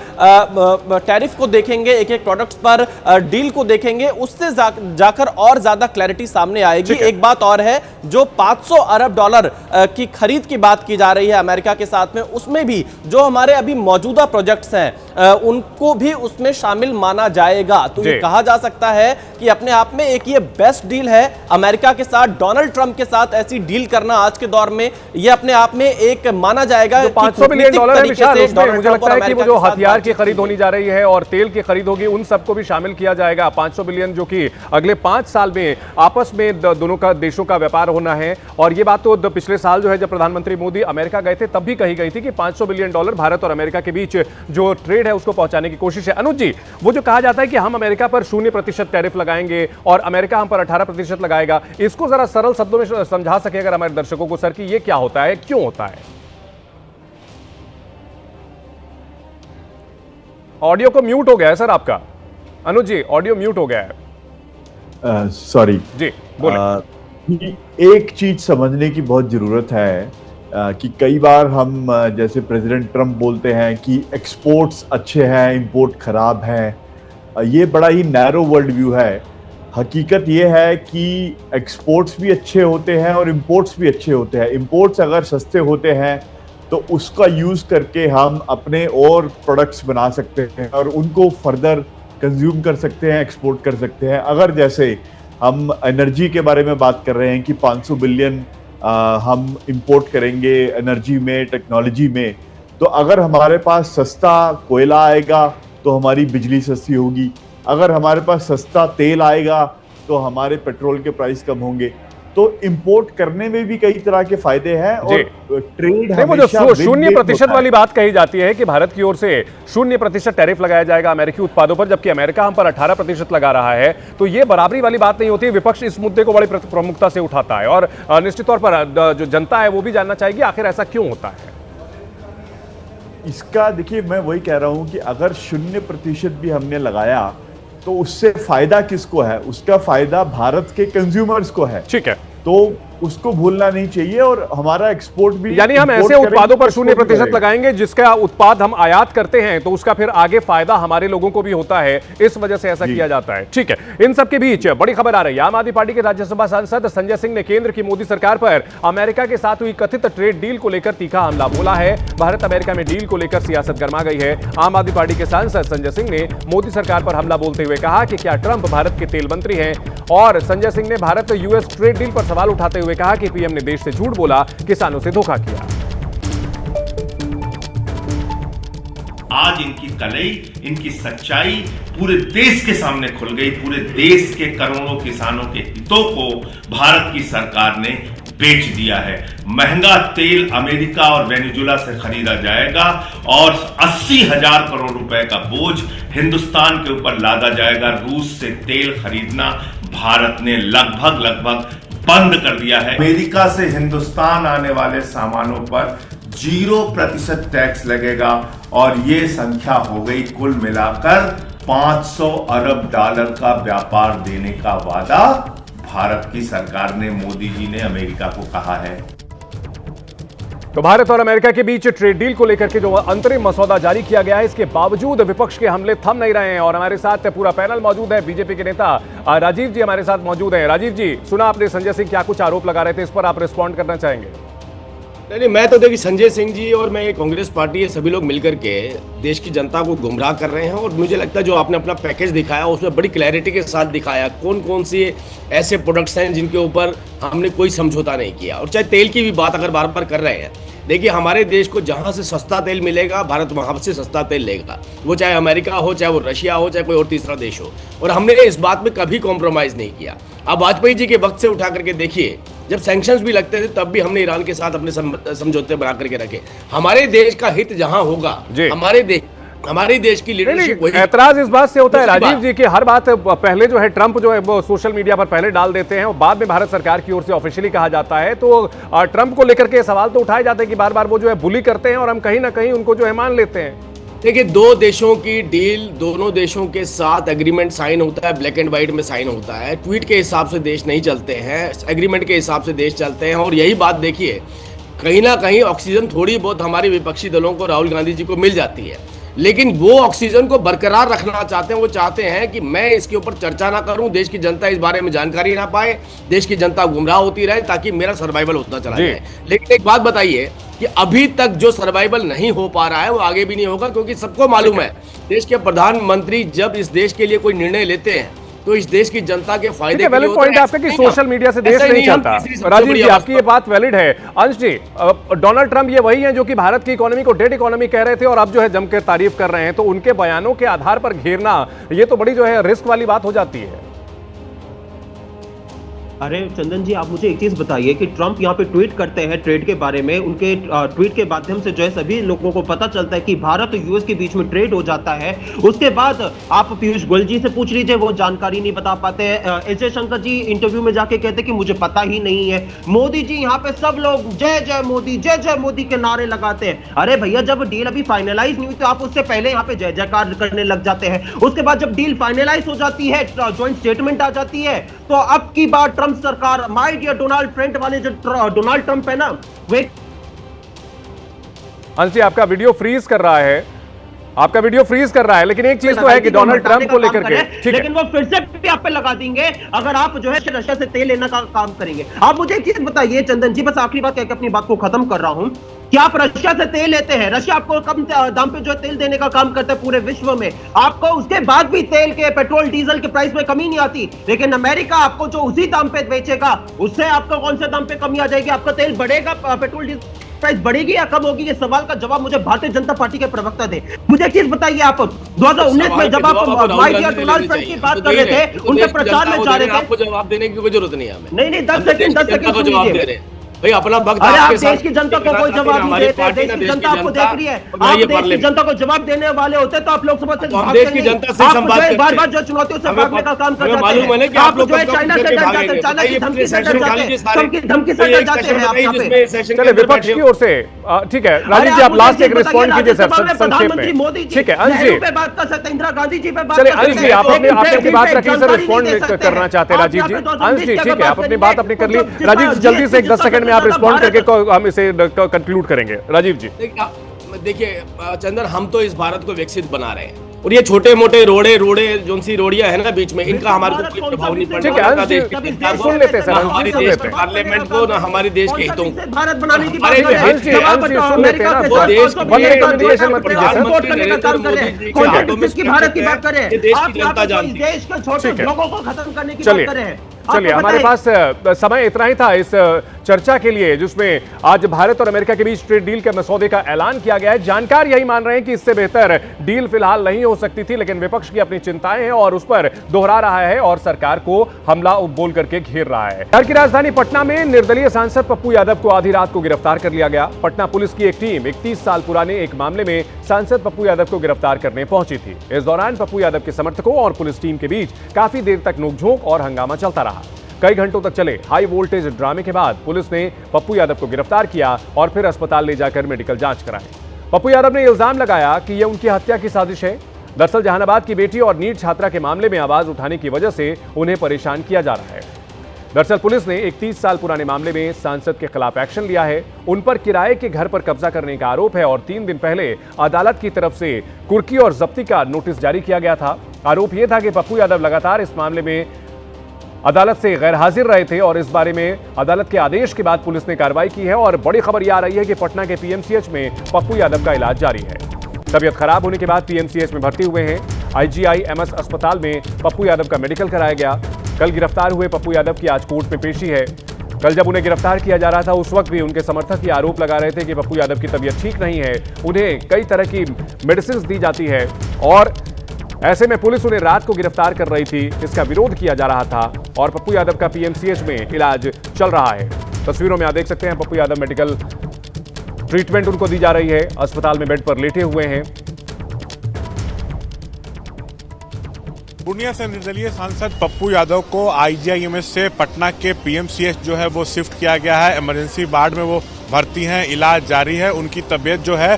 टैरिफ को देखेंगे, एक एक प्रोडक्ट्स पर डील को देखेंगे, उससे जाकर और ज्यादा क्लैरिटी सामने आएगी। एक बात और है, जो 500 अरब डॉलर की खरीद की बात की जा रही है अमेरिका के साथ में, उसमें भी जो हमारे अभी मौजूदा प्रोजेक्ट्स हैं उनको भी उसमें शामिल माना जाएगा। तो ये कहा जा सकता है कि अपने आप में एक ये बेस्ट डील है अमेरिका के साथ। डोनाल्ड ट्रंप के साथ ऐसी डील करना आज के दौर में ये अपने आप में एक माना जाएगा। 500 बिलियन डॉलर है विशाल, उसमें मुझे लगता है कि वो जो हथियार की खरीद होनी जा रही है और तेल की खरीद होगी, उन सबको भी शामिल किया जाएगा। 500 बिलियन जो कि अगले 5 साल में आपस में दोनों का देशों का व्यापार होना है। और ये बात तो पिछले साल जो है जब प्रधानमंत्री मोदी अमेरिका गए थे तब भी कही गई थी कि 500 बिलियन डॉलर भारत और अमेरिका के बीच जो ट्रेड है उसको पहुंचाने की कोशिश है। अनुज जी, वो जो कहा जाता है कि हम अमेरिका पर 0% टैरिफ लगाएंगे और अमेरिका हम पर 18% लगाएगा, इसको जरा सरल शब्दों में समझा सके अगर हमारे दर्शकों को सर कि ये क्या होता है, क्यों होता है? ऑडियो को म्यूट हो गया है सर आपका, अनुज जी, ऑडियो म्यूट हो गया है। सॉरी जी बोलिए। एक चीज समझने की बहुत जरूरत है कि कई बार हम जैसे प्रेसिडेंट ट्रंप बोलते हैं कि एक्सपोर्ट्स अच्छे हैं, इंपोर्ट खराब हैं। ये बड़ा ही नैरो वर्ल्ड व्यू है। हकीकत ये है कि एक्सपोर्ट्स भी अच्छे होते हैं और इंपोर्ट्स भी अच्छे होते हैं। इंपोर्ट्स अगर सस्ते होते हैं तो उसका यूज करके हम अपने और प्रोडक्ट्स बना सकते हैं और उनको फर्दर कंज्यूम कर सकते हैं, एक्सपोर्ट कर सकते हैं। अगर जैसे हम एनर्जी के बारे में बात कर रहे हैं कि 500 बिलियन हम इंपोर्ट करेंगे एनर्जी में, टेक्नोलॉजी में, तो अगर हमारे पास सस्ता कोयला आएगा तो हमारी बिजली सस्ती होगी। अगर हमारे पास सस्ता तेल आएगा तो हमारे पेट्रोल के प्राइस कम होंगे। तो इंपोर्ट करने में भी कई तरह के फायदे हैं और ट्रेड हमेशा 0% वाली बात कही जाती है कि भारत की ओर से 0% टैरिफ लगाया जाएगा अमेरिकी उत्पादों पर, जबकि अमेरिका हम पर 18% लगा रहा है। तो ये बराबरी वाली बात नहीं होती। विपक्ष इस मुद्दे को बड़ी प्रमुखता से उठाता है और निश्चित तौर पर जो जनता है वो भी जानना चाहेगी आखिर ऐसा क्यों होता है। इसका देखिए, मैं वही कह रहा हूं कि अगर 0% भी हमने लगाया तो उससे फायदा किसको है? उसका फायदा भारत के कंज्यूमर्स को है। ठीक है, तो उसको भूलना नहीं चाहिए। और हमारा एक्सपोर्ट भी, यानी हम ऐसे उत्पादों पर 0% लगाएंगे जिसका उत्पाद हम आयात करते हैं तो उसका फिर आगे फायदा हमारे लोगों को भी होता है, इस वजह से ऐसा किया जाता है। ठीक है, इन सब के बीच बड़ी खबर आ रही है। आम आदमी पार्टी के राज्यसभा सांसद संजय सिंह ने केंद्र की मोदी सरकार पर अमेरिका के साथ हुई कथित ट्रेड डील को लेकर तीखा हमला बोला है। भारत अमेरिका में डील को लेकर सियासत गर्मा गई है। आम आदमी पार्टी के सांसद संजय सिंह ने मोदी सरकार पर हमला बोलते हुए कहा कि क्या ट्रंप भारत के तेल मंत्री हैं। और संजय सिंह ने भारत यूएस ट्रेड डील पर सवाल उठाते हुए कहा कि पीएम ने देश से झूठ बोला, किसानों से धोखा किया। आज इनकी कलई, इनकी सच्चाई पूरे देश के सामने खुल गई। पूरे देश के करोड़ों किसानों के हितों को भारत की सरकार ने बेच दिया है। महंगा तेल अमेरिका और वेनेजुएला से खरीदा जाएगा और 80,000 करोड़ रुपए का बोझ हिंदुस्तान के ऊपर लादा जाएगा। रूस से तेल खरीदना भारत ने लगभग बंद कर दिया है। अमेरिका से हिंदुस्तान आने वाले सामानों पर 0% टैक्स लगेगा और ये संख्या हो गई कुल मिलाकर 500 अरब डॉलर का व्यापार देने का वादा भारत की सरकार ने, मोदी जी ने अमेरिका को कहा है। तो भारत और अमेरिका के बीच ट्रेड डील को लेकर के जो अंतरिम मसौदा जारी किया गया है, इसके बावजूद विपक्ष के हमले थम नहीं रहे हैं। और हमारे साथ पूरा पैनल मौजूद है। बीजेपी के नेता राजीव जी हमारे साथ मौजूद हैं। राजीव जी, सुना आपने संजय सिंह क्या कुछ आरोप लगा रहे थे, इस पर आप रिस्पॉन्ड करना चाहेंगे? नहीं, मैं तो देखिए संजय सिंह जी और मैं कांग्रेस पार्टी ये सभी लोग मिलकर के देश की जनता को गुमराह कर रहे हैं। और मुझे लगता है जो आपने अपना पैकेज दिखाया उसमें बड़ी क्लैरिटी के साथ दिखाया कौन कौन से ऐसे प्रोडक्ट्स हैं जिनके ऊपर हमने कोई समझौता नहीं किया। और चाहे तेल की भी बात अगर बार बार कर रहे हैं, देखिए हमारे देश को जहां से सस्ता तेल मिलेगा भारत वहां से सस्ता तेल लेगा, वो चाहे अमेरिका हो, चाहे वो रशिया हो, चाहे कोई और तीसरा देश हो। और हमने इस बात में कभी कॉम्प्रोमाइज नहीं किया। अब वाजपेयी जी के वक्त से उठा करके देखिए, जब सैंक्शंस भी लगते थे तब भी हमने ईरान के साथ अपने समझौते बना करके रखे। हमारे देश का हित जहां होगा, हमारे देश हमारे देश की लीडरशिप वही। ऐतराज इस बात से होता है दूसरी राजीव बात- जी कि हर बात पहले जो है ट्रंप जो है वो सोशल मीडिया पर पहले डाल देते हैं और बाद में भारत सरकार की ओर से ऑफिशियली कहा जाता है, तो ट्रंप को लेकर के सवाल तो उठाए जाते हैं कि बार बार वो जो है बुली करते हैं और हम कहीं ना कहीं उनको जो है मान लेते हैं। देखिए, दो देशों की डील, दोनों देशों के साथ एग्रीमेंट साइन होता है, ब्लैक एंड व्हाइट में साइन होता है। ट्वीट के हिसाब से देश नहीं चलते हैं, एग्रीमेंट के हिसाब से देश चलते हैं। और यही बात देखिए, कहीं ना कहीं ऑक्सीजन थोड़ी बहुत हमारे विपक्षी दलों को, राहुल गांधी जी को मिल जाती है, लेकिन वो ऑक्सीजन को बरकरार रखना चाहते हैं। वो चाहते हैं कि मैं इसके ऊपर चर्चा ना करूं, देश की जनता इस बारे में जानकारी ना पाए, देश की जनता गुमराह होती रहे, ताकि मेरा सर्वाइवल होता चला जाए। लेकिन एक बात बताइए कि अभी तक जो सर्वाइवल नहीं हो पा रहा है वो आगे भी नहीं होगा, क्योंकि सबको मालूम है देश के प्रधानमंत्री जब इस देश के लिए कोई निर्णय लेते हैं तो इस देश की जनता के फायदे के लिए वैलिड पॉइंट है आपका कि सोशल मीडिया से देश नहीं चलता। राजीव जी, आपकी ये बात वैलिड है। अंश जी, डोनाल्ड ट्रंप ये वही हैं जो कि भारत की इकोनॉमी को डेड इकोनॉमी कह रहे थे और अब जो है जमकर तारीफ कर रहे हैं, तो उनके बयानों के आधार पर घेरना ये तो बड़ी जो है रिस्क वाली बात हो जाती है। अरे चंदन जी, आप मुझे एक चीज बताइए कि ट्रंप यहाँ पे ट्वीट करते हैं ट्रेड के बारे में, उनके ट्वीट के माध्यम से जो है सभी लोगों को पता चलता है कि भारत और यूएस के बीच में ट्रेड हो जाता है। उसके बाद आप पीयूष गोयल जी से पूछ लीजिए, वो जानकारी नहीं बता पाते हैं। एस जयशंकर जी इंटरव्यू में जाके कहते हैं कि मुझे पता ही नहीं है। मोदी जी यहाँ पे सब लोग जय जय मोदी के नारे लगाते हैं। अरे भैया, जब डील अभी फाइनलाइज नहीं हुई तो आप उससे पहले यहाँ पे जय जयकार करने लग जाते हैं। उसके बाद जब डील फाइनलाइज हो जाती है, ज्वाइंट स्टेटमेंट आ जाती है, तो अब की बार ट्रंप सरकार, माय डियर डोनाल्ड ट्रंप वाले जो डोनाल्ड ट्रंप है ना, वे अंशी आपका वीडियो फ्रीज कर रहा है, आपका वीडियो फ्रीज कर रहा है, लेकिन एक चीज तो है कि डोनाल्ड ट्रंप को लेकर के ठीक है, लेकिन वो फिर से भी आप पे लगा देंगे अगर आप जो है रशिया से तेल लेने का काम करेंगे। आप मुझे एक चीज बताइए चंदन जी, बस आखिरी बात कहकर अपनी बात को खत्म कर रहा हूं कि आप रशिया से तेल लेते हैं, रशिया आपको कम दाम पे जो तेल देने का काम करता है पूरे विश्व में, आपको उसके बाद भी तेल के, पेट्रोल डीजल के प्राइस में कमी नहीं आती। लेकिन अमेरिका आपको जो उसी दाम पे बेचेगा, उससे आपको कौन से दाम पे कमी आ जाएगी? आपका तेल बढ़ेगा, पेट्रोल डीजल प्राइस बढ़ेगी या कम होगी? ये सवाल का जवाब मुझे भारतीय जनता पार्टी के प्रवक्ता दे। मुझे एक चीज बताइए, आप 2019 में जब आप माय डियर डोनाल्ड ट्रंप की बात कर रहे थे, उनके प्रचार में जा रहे थे, आपको जवाब देने की कोई जरूरत नहीं है। नहीं 10 सेकंड जवाब दे रहे हैं भाई, अपना वक्त अरे आप आपके साथ देश की जनता को कोई जवाब नहीं देते, देश की जनता आपको देख रही है। आप देश की जनता को जवाब देने वाले होते तो आप लोकसभा से देश की जनता से संवाद करते, बार जो चुनौतियों से भागने का काम कर जाते हैं। आप जो है चाइना से डर जाते हैं, चाइना की धमकी से डर जाते हैं, धमकी से डर जाते हैं आप यहाँ पे। चलिए विपक्ष की ओर से ठीक है, राजीव जी आप लास्ट एक रिस्पॉन्ड कीजिए सर संक्षेप में। ठीक है अंश जी, पे बात कर सकते हैं, इंदिरा गांधी जी पे बात चलिए कर अंश सकते जी हैं, आप अपनी लेकिन अपनी बात रखिए सर, जानकारी रिस्पॉन्ड नहीं दे सकते करना हैं। चाहते हैं राजीव आप जी। यहाँ पे अंश जी 2019 ठीक है, आप अपनी बात अपनी कर ली। तो राजीव जी जल्दी से 10 सेकंड में आप रिस्पॉन्ड करके हम इसे कंक्लूड करेंगे। राजीव जी देखिए चंदन, हम तो इस भारत को विकसित बना रहे हैं और ये छोटे मोटे रोड़े जो सी रोड़ियां है ना बीच में, इनका हमारे को कोई प्रभाव नहीं ठीक है अंश जी सुन लेते हैं सर, हमारे सुन देश लेते हैं पार्लियामेंट को ना हमारे देश के हितों को। भारत बनाने की बात अरे कर रहे हैं। अंश जी सुन लेते हैं ना, वो देश की कम्युनिकेशन मत कीजिए सर। सपोर्ट करने का काम कर रहे हैं। कॉन्ट्रैक्ट की भारत की बात कर रहे हैं, आप यहाँ पे कोई देश के छोटे लोगों को खत्म करने की बात कर रहे हैं। चलिए हमारे पास समय इतना ही था इस चर्चा के लिए, जिसमें आज भारत और अमेरिका के बीच ट्रेड डील के मसौदे का ऐलान किया गया है। जानकार यही मान रहे हैं कि इससे बेहतर डील फिलहाल नहीं हो सकती थी, लेकिन विपक्ष की अपनी चिंताएं हैं और उस पर दोहरा रहा है और सरकार को हमला बोल करके घेर रहा है। बिहार की राजधानी पटना में निर्दलीय सांसद पप्पू यादव को आधी रात को गिरफ्तार कर लिया गया। पटना पुलिस की एक टीम 31 साल पुराने एक मामले में सांसद पप्पू यादव को गिरफ्तार करने पहुंची थी। इस दौरान पप्पू यादव के समर्थकों और पुलिस टीम के बीच काफी देर तक नोकझोंक और हंगामा चलता रहा। कई घंटों तक चले हाई वोल्टेज ड्रामे के बाद पुलिस ने पप्पू यादव को गिरफ्तार किया और फिर अस्पताल ले जाकर मेडिकल जांच कराई। पप्पू यादव ने इल्जाम लगाया कि यह उनकी हत्या की साजिश है। दरअसल जहानाबाद की बेटी और नीट छात्रा के मामले में आवाज उठाने की वजह से उन्हें परेशान किया जा रहा है। दरअसल पुलिस ने 31 साल पुराने मामले में सांसद के खिलाफ एक्शन लिया है। उन पर किराए के घर पर कब्जा करने का आरोप है और 3 दिन पहले अदालत की तरफ से कुर्की और जब्ती का नोटिस जारी किया गया था। आरोप यह था कि पप्पू यादव लगातार इस मामले में अदालत से गैर हाजिर रहे थे और इस बारे में अदालत के आदेश के बाद पुलिस ने कार्रवाई की है और बड़ी खबर यह आ रही है कि पटना के पीएमसीएच में पप्पू यादव का इलाज जारी है। तबीयत खराब होने के बाद पीएमसीएच में भर्ती हुए हैं। आईजीआईएमएस अस्पताल में पप्पू यादव का मेडिकल कराया गया। कल गिरफ्तार हुए पप्पू यादव की आज कोर्ट में पेशी है। कल जब उन्हें गिरफ्तार किया जा रहा था उस वक्त भी उनके समर्थक ये आरोप लगा रहे थे कि पप्पू यादव की तबीयत ठीक नहीं है, उन्हें कई तरह की मेडिसिन दी जाती है और ऐसे में पुलिस उन्हें रात को गिरफ्तार कर रही थी। इसका विरोध किया जा रहा था और पप्पू यादव का पीएमसीएच में इलाज चल रहा है। तस्वीरों में आप देख सकते हैं पप्पू यादव मेडिकल ट्रीटमेंट उनको दी जा रही है, अस्पताल में बेड पर लेटे हुए हैं। पूर्णिया से निर्दलीय सांसद पप्पू यादव को आईजीआईएमएस से पटना के पीएमसीएच जो है वो शिफ्ट किया गया है। इमरजेंसी वार्ड में वो भर्ती हैं, इलाज जारी है। उनकी तबीयत जो है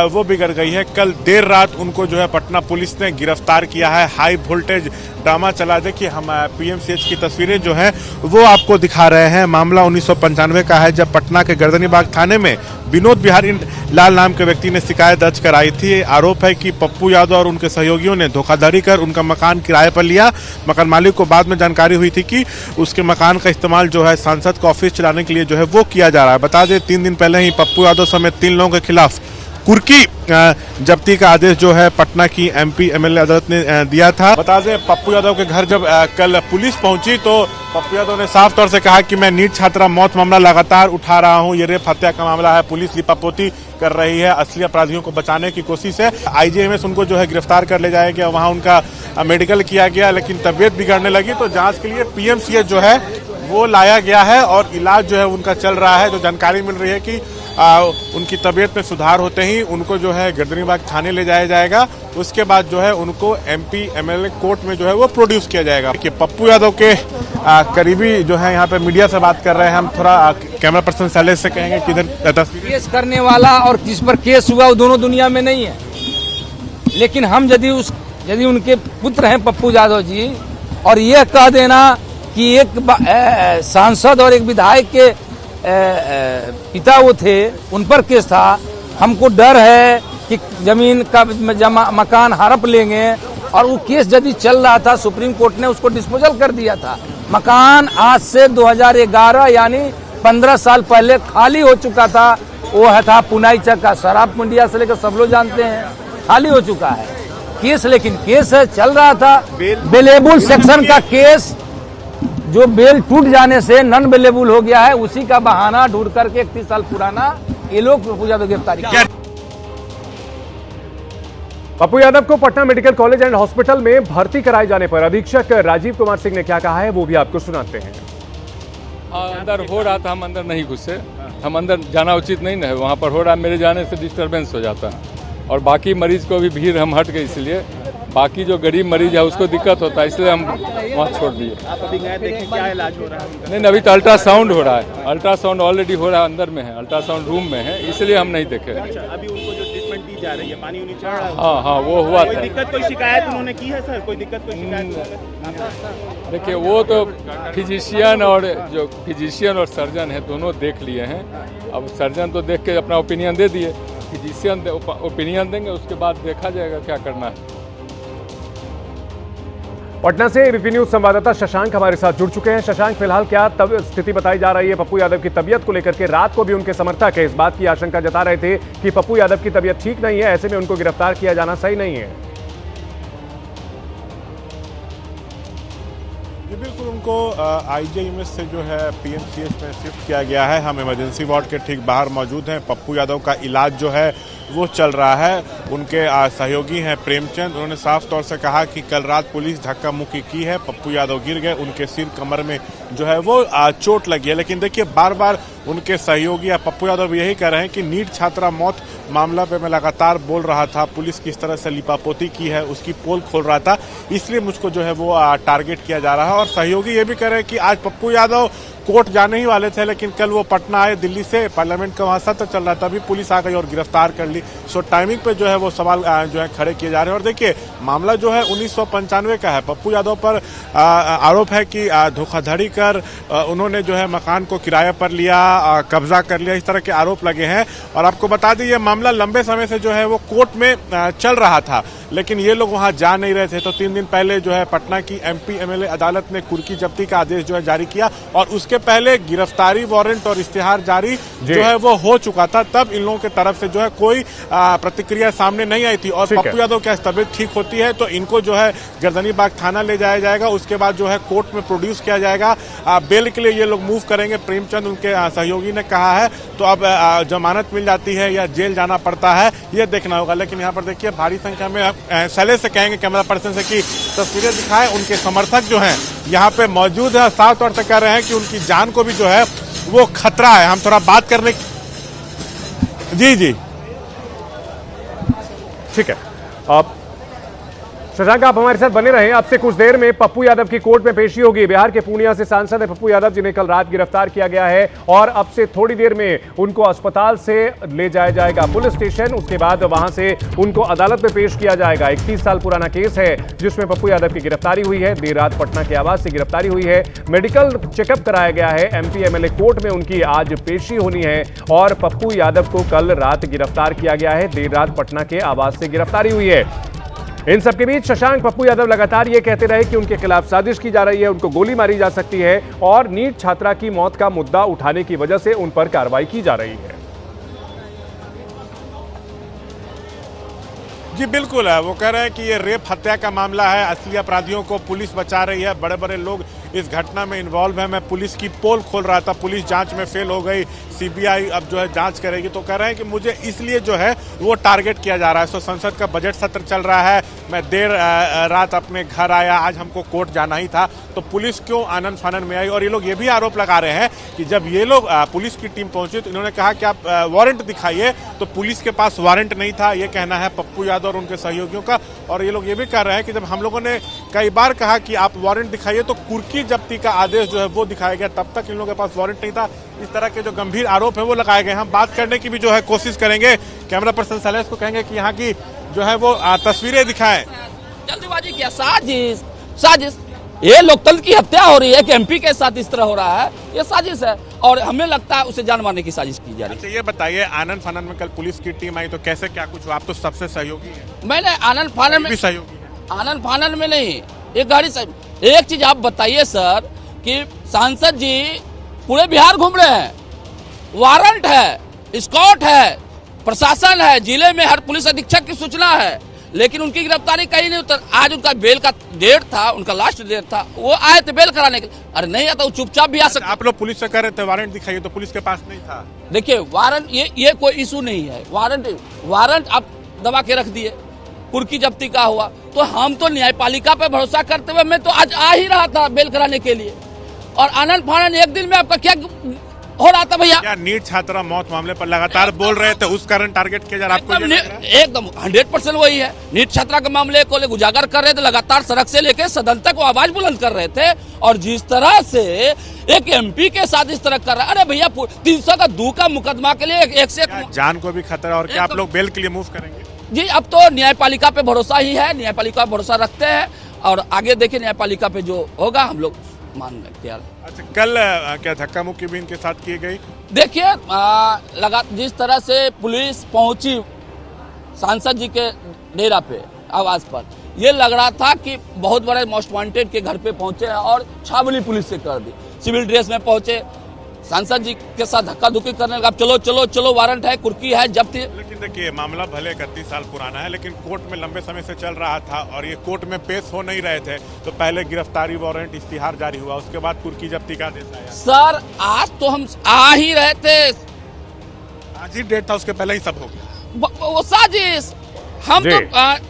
वो बिगड़ गई है। कल देर रात उनको जो है पटना पुलिस ने गिरफ्तार किया है। हाई वोल्टेज ड्रामा चला। देखिए हम पीएमसीएच की तस्वीरें जो हैं वो आपको दिखा रहे हैं। मामला 1995 का है, जब पटना के गर्दनीबाग थाने में विनोद बिहारी लाल नाम के व्यक्ति ने शिकायत दर्ज कराई थी। आरोप है कि पप्पू यादव और उनके सहयोगियों ने धोखाधड़ी कर उनका मकान किराए पर लिया। मकान मालिक को बाद में जानकारी हुई थी कि उसके मकान का इस्तेमाल जो है सांसद का ऑफिस चलाने के लिए जो है वो किया जा रहा है। बता दें 3 दिन पहले ही पप्पू यादव समेत 3 लोगों के खिलाफ कुर्की जब्ती का आदेश जो है पटना की एमपी एमएलए अदालत ने दिया था। बता दें पप्पू यादव के घर जब कल पुलिस पहुंची तो पप्पू यादव ने साफ तौर से कहा कि मैं नीट छात्रा मौत मामला लगातार उठा रहा हूं। ये रेप हत्या का मामला है, पुलिस लिपापोती कर रही है, असली अपराधियों को बचाने की कोशिश है। आईजीआईएमएस उनको जो है गिरफ्तार कर ले जाया गया, वहां उनका मेडिकल किया गया, लेकिन तबियत बिगड़ने लगी तो जांच के लिए पीएमसीएच जो है वो लाया गया है और इलाज जो है उनका चल रहा है। जो जानकारी मिल रही है कि उनकी तबीयत में सुधार होते ही उनको जो है गर्दनीबाग थाने ले जाया जाएगा। उसके बाद जो है उनको एमपी एमएलए कोर्ट में जो है वो प्रोड्यूस किया जाएगा। कि पप्पू यादव के करीबी जो है यहाँ पे मीडिया से बात कर रहे हैं। हम थोड़ा कैमरा पर्सन शैलेश से कहेंगे कि इधर तस्वीर केस करने वाला और किस पर केस हुआ वो दोनों दुनिया में नहीं है। लेकिन हम यदि उनके पुत्र हैं पप्पू यादव जी और यह कह देना कि एक सांसद और एक विधायक के पिता वो थे, उन पर केस था, हमको डर है कि जमीन का मकान हड़प लेंगे। और वो केस यदि चल रहा था, सुप्रीम कोर्ट ने उसको डिस्पोजल कर दिया था। मकान आज से 2011 यानी 15 साल पहले खाली हो चुका था। वो है था पुनाई चक्का, शराब मंडिया से लेकर सब लोग जानते हैं, खाली हो चुका है केस। लेकिन केस है चल रहा था, बेलेबल सेक्शन का केस जो बेल टूट जाने से नॉन बेलेबल हो गया है, उसी का बहाना ढूंढ करके 31 साल पुराना ये लोग पप्पू यादव गिरफ्तारी किया। पप्पू यादव को Patna medical college and hospital में भर्ती कराए जाने पर अधीक्षक राजीव कुमार सिंह ने क्या कहा है वो भी आपको सुनाते हैं। अंदर हो रहा था, हम अंदर नहीं घुसे, हम अंदर जाना उचित नहीं है। वहाँ पर हो रहा, मेरे जाने से डिस्टर्बेंस हो जाता है और बाकी मरीज को भी भीड़ हम हट गए, इसलिए बाकी जो गरीब मरीज है उसको दिक्कत होता है, इसलिए हम वहाँ छोड़ दिए। आप अभी गए देखें क्या इलाज हो रहा है? नहीं, अभी तो अल्ट्रासाउंड हो रहा है, अल्ट्रासाउंड ऑलरेडी हो रहा है, अंदर में है, अल्ट्रासाउंड रूम में है, इसलिए हम नहीं देखे। अच्छा, अभी उनको जो ट्रीटमेंट दी जा रही है, पानी उनी चढ़ रहा है? हाँ, वो हुआ था। कोई दिक्कत, कोई शिकायत उन्होंने की है सर? कोई दिक्कत, कोई शिकायत? देखिए वो तो फिजिशियन और सर्जन है, दोनों देख लिए हैं। अब सर्जन तो देख के अपना ओपिनियन दे दिए, फिजिशियन ओपिनियन देंगे, उसके बाद देखा जाएगा क्या करना है। पटना से एबीपी न्यूज संवाददाता शशांक हमारे साथ जुड़ चुके हैं। शशांक, फिलहाल क्या स्थिति बताई जा रही है पप्पू यादव की तबीयत को लेकर के? रात को भी उनके समर्थक है इस बात की आशंका जता रहे थे कि पप्पू यादव की तबीयत ठीक नहीं है, ऐसे में उनको गिरफ्तार किया जाना सही नहीं है। बिल्कुल, उनको आईजीआईएमएस से जो है पीएमसीएच में शिफ्ट किया गया है। हम इमरजेंसी वार्ड के ठीक बाहर मौजूद हैं। पप्पू यादव का इलाज जो है वो चल रहा है। उनके सहयोगी हैं प्रेमचंद, उन्होंने साफ तौर से कहा कि कल रात पुलिस धक्का मुक्की की है, पप्पू यादव गिर गए, उनके सिर कमर में जो है वो चोट लगी है। लेकिन देखिए बार बार उनके सहयोगी या पप्पू यादव यही कह रहे हैं कि नीट छात्रा मौत मामला पे मैं लगातार बोल रहा था, पुलिस किस तरह से लिपापोती की है उसकी पोल खोल रहा था, इसलिए मुझको जो है वो टारगेट किया जा रहा है। और सहयोगी ये भी कह रहे हैं कि आज पप्पू यादव कोर्ट जाने ही वाले थे, लेकिन कल वो पटना आए दिल्ली से, पार्लियामेंट का वहां सत्र चल रहा था, तभी पुलिस आ गई और गिरफ्तार कर ली। सो टाइमिंग पे जो है वो सवाल जो है खड़े किए जा रहे हैं। और देखिए मामला जो है 1995 का है। पप्पू यादव पर आरोप है कि धोखाधड़ी कर उन्होंने जो है मकान को किराए पर लिया, कब्जा कर लिया, इस तरह के आरोप लगे हैं। और आपको बता दें ये मामला लंबे समय से जो है वो कोर्ट में चल रहा था, लेकिन ये लोग वहां जा नहीं रहे थे। तो 3 दिन पहले जो है पटना की एमपी एमएलए अदालत ने कुर्की जब्ती का आदेश जो है जारी किया और उसके पहले गिरफ्तारी वारंट और इश्तिहार जारी जो है वो हो चुका था। तब इन लोगों की तरफ से जो है कोई प्रतिक्रिया सामने नहीं आई थी। और पप्पू यादव की तबीयत ठीक होती है तो इनको जो है गर्दनीबाग थाना ले जाया जाएगा, उसके बाद जो है कोर्ट में प्रोड्यूस किया जाएगा। बेल के लिए ये लोग मूव करेंगे, प्रेमचंद उनके सहयोगी ने कहा है। तो अब जमानत मिल जाती है या जेल जाना पड़ता है, ये देखना होगा। लेकिन यहाँ पर देखिए भारी संख्या में शैलेश से कहेंगे कैमरा पर्सन से कि तस्वीरें दिखाएं। उनके समर्थक जो हैं यहाँ पे मौजूद है, साफ तौर से कह रहे हैं कि उनकी जान को भी जो है वो खतरा है। हम थोड़ा बात करने जी ठीक है। अब शशांक, आप हमारे साथ बने रहें। अब से कुछ देर में पप्पू यादव की कोर्ट में पेशी होगी। बिहार के पूर्णिया से सांसद है पप्पू यादव, जिन्हें कल रात गिरफ्तार किया गया है और अब से थोड़ी देर में उनको अस्पताल से ले जाया जाएगा पुलिस स्टेशन। उसके बाद वहां से उनको अदालत में पेश किया जाएगा। 31 साल पुराना केस है जिसमें पप्पू यादव की गिरफ्तारी हुई है। देर रात पटना के आवास से गिरफ्तारी हुई है। मेडिकल चेकअप कराया गया है। एमपी एमएलए कोर्ट में उनकी आज पेशी होनी है और पप्पू यादव को कल रात गिरफ्तार किया गया है। देर रात पटना के आवास से गिरफ्तारी हुई है। इन सबके बीच शशांक, पप्पू यादव लगातार ये कहते रहे कि उनके खिलाफ साजिश की जा रही है, उनको गोली मारी जा सकती है और नीट छात्रा की मौत का मुद्दा उठाने की वजह से उन पर कार्रवाई की जा रही है। जी बिल्कुल है, वो कह रहे हैं कि ये रेप हत्या का मामला है, असली अपराधियों को पुलिस बचा रही है, बड़े बड़े लोग इस घटना में इन्वॉल्व है। मैं पुलिस की पोल खोल रहा था, पुलिस जांच में फेल हो गई, सीबीआई अब जो है जांच करेगी। तो कह रहे हैं कि मुझे इसलिए जो है वो टारगेट किया जा रहा है। तो संसद का बजट सत्र चल रहा है, मैं देर रात अपने घर आया, आज हमको कोर्ट जाना ही था, तो पुलिस क्यों आनन फानन में आई। और ये लोग ये भी आरोप लगा रहे हैं कि जब ये लोग पुलिस की टीम पहुंची तो इन्होंने कहा कि आप वारंट दिखाइए, तो पुलिस के पास वारंट नहीं था। ये कहना है पप्पू यादव और उनके सहयोगियों का। और ये लोग ये भी कह रहे हैं कि जब हम लोगों ने कई बार कहा कि आप वारंट दिखाइए तो कुर्की जब्ती का आदेश जो है वो दिखाया गया, तब तक इन लोगों के पास वारंट नहीं था। इस तरह के जो गंभीर आरोप है वो लगाए गए। हम बात करने की भी जो है कोशिश करेंगे। कैमरा पर्सन सैलेश को कहेंगे कि यहाँ की जो है वो तस्वीरें दिखाएं। जल्दबाजी क्या, साजिश साजिश, ये लोकतंत्र की हत्या हो रही है कि एमपी के साथ इस तरह हो रहा है, ये साजिश है और हमें लगता है उसे जान मारने की साजिश की जा रही है। अच्छा ये बताइए, आनंद फानन में कल पुलिस की टीम आई तो कैसे क्या कुछ हुआ? आप तो सबसे सहयोगी हैं। मैंने आनंद फानन में भी सहयोगी है। आनंद फानन में नहीं, एक गाड़ी से एक चीज आप बताइए सर कि सांसद जी पूरे बिहार घूम रहे हैं, वारंट है, स्कॉट है, प्रशासन है, जिले में हर पुलिस अधीक्षक की सूचना है, लेकिन उनकी गिरफ्तारी कहीं नहीं उतर। आज उनका बेल का डेट था, उनका लास्ट डेट था, वो आए थे बेल कराने के लिए। अरे नहीं आता, वो चुपचाप भी आ सकते। आप लोग पुलिस से कह रहे थे वारंट दिखाइए, तो पुलिस के पास नहीं था। देखिए वारंट ये कोई इशू नहीं है। वारंट आप दबा के रख दिए, कुर्की जब्ती का हुआ, तो हम तो न्यायपालिका पे भरोसा करते हुए मैं तो आज आ ही रहा था बेल कराने के लिए। और आनंद फानन एक दिन में आपका क्या हो रहा था भैया? क्या नीट छात्रा मौत मामले पर लगातार बोल रहे थे, उस कारण टारगेट किया जा रहा? आपको एकदम 100% वही है। नीट छात्रा के मामले को उजागर कर रहे थे, लगातार सड़क से लेकर सदन तक वो आवाज बुलंद कर रहे थे। और जिस तरह से एक एमपी के साथ इस तरह कर रहा है, अरे भैया 302 का मुकदमा के लिए एक से एक जान को भी खतरा। और क्या आप लोग बेल के लिए मूव करेंगे? जी अब तो न्यायपालिका पे भरोसा ही है, न्यायपालिका पे भरोसा रखते हैं और आगे देखिए न्यायपालिका पे जो होगा हम लोग मान रखते हैं। अच्छा कल क्या धक्का मुक्की भी इनके साथ की गई? देखिए लगा जिस तरह से पुलिस पहुंची सांसद जी के डेरा पे आवास पर, ये लग रहा था कि बहुत बड़े मोस्ट वांटेड के घर पे पहुंचे और छावनी पुलिस से कर दी। सिविल ड्रेस में पहुंचे, सांसद जी के साथ धक्का धुक्की करने लगा, चलो चलो चलो वारंट है, कुर्की है, जब्त। लेकिन देखिए मामला भले 31 साल पुराना है, लेकिन कोर्ट में लंबे समय से चल रहा था और ये कोर्ट में पेश हो नहीं रहे थे। तो पहले गिरफ्तारी वारंट इश्तिहार जारी हुआ, उसके बाद कुर्की जब्ती का आदेश आया। सर आज तो हम आ ही रहे थे, आज ही डेट था, उसके पहले ही सब हो गया। वो साजिश। हम तो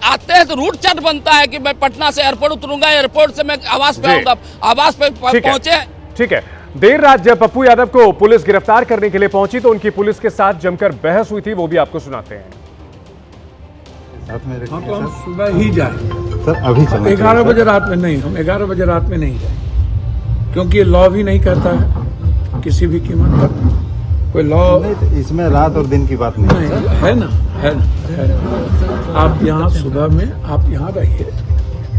आते हैं तो रूट चार्ट बनता है कि मैं पटना से एयरपोर्ट उतरूंगा, एयरपोर्ट से मैं आवास पे आऊंगा, आवास पे पहुंचे। ठीक है, देर रात जब पप्पू यादव को पुलिस गिरफ्तार करने के लिए पहुंची तो उनकी पुलिस के साथ जमकर बहस हुई थी, वो भी आपको सुनाते हैं। हाँ तो हम सुबह ही जाए सर, अभी 11 बजे रात में नहीं, हम 11 बजे रात में नहीं जाए, क्योंकि लॉ भी नहीं कहता है किसी भी कीमत पर कोई लॉ। इसमें रात और दिन की बात नहीं है ना, है ना। आप यहाँ सुबह में आप यहाँ रहिए,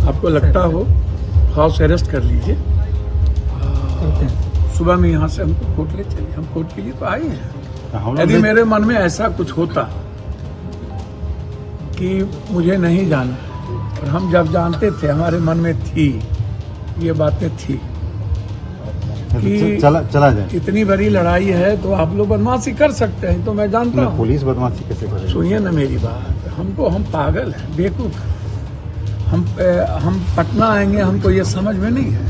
आपको लगता हो हाउस अरेस्ट कर लीजिए, सुबह में यहाँ से हमको कोर्ट ले चलिए, हम कोर्ट के लिए तो आए हैं। यदि मेरे मन में ऐसा कुछ होता कि मुझे नहीं जाना, और हम जब जानते थे, हमारे मन में थी ये बातें थी कि चला जाए, इतनी बड़ी लड़ाई है तो आप लोग बदमाशी कर सकते हैं, तो मैं जानता हूँ। पुलिस बदमाशी कैसे करे? सुनिए ना मेरी बात, हम पागल हैं, बेवकूफ हैं। हम पटना आएंगे, हमको ये समझ में नहीं है।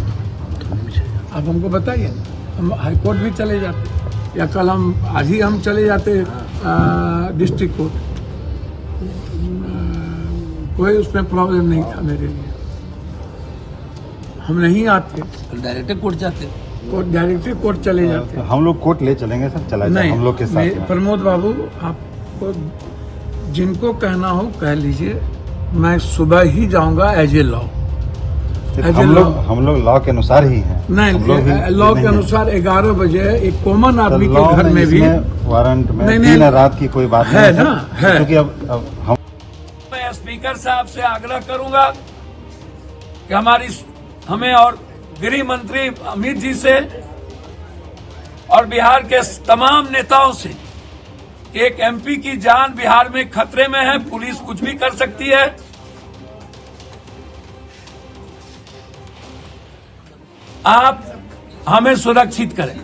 आप हमको बताइए, हम हाईकोर्ट भी चले जाते, या कल आज ही हम चले जाते डिस्ट्रिक्ट कोर्ट, कोई उसमें प्रॉब्लम नहीं था मेरे लिए। हम नहीं आते, डायरेक्ट कोर्ट जाते, डायरेक्ट कोर्ट चले जाते। हम लोग कोर्ट ले चलेंगे सर, चला जाए हम लोग के साथ। प्रमोद बाबू, आपको जिनको कहना हो कह लीजिए, मैं सुबह ही जाऊंगा एज ए लॉ। हम लोग लॉ के अनुसार ही हैं। नहीं, लॉ के अनुसार 11 बजे एक कॉमन आदमी के घर में भी वारंट में दिन रात की कोई बात है ना, है। क्योंकि अब हम मैं स्पीकर साहब से आग्रह करूंगा कि हमें और गृह मंत्री अमित जी से और बिहार के तमाम नेताओं से, एक एमपी की जान बिहार में खतरे में है, पुलिस कुछ भी कर सकती है। आप हमें सुरक्षित करें।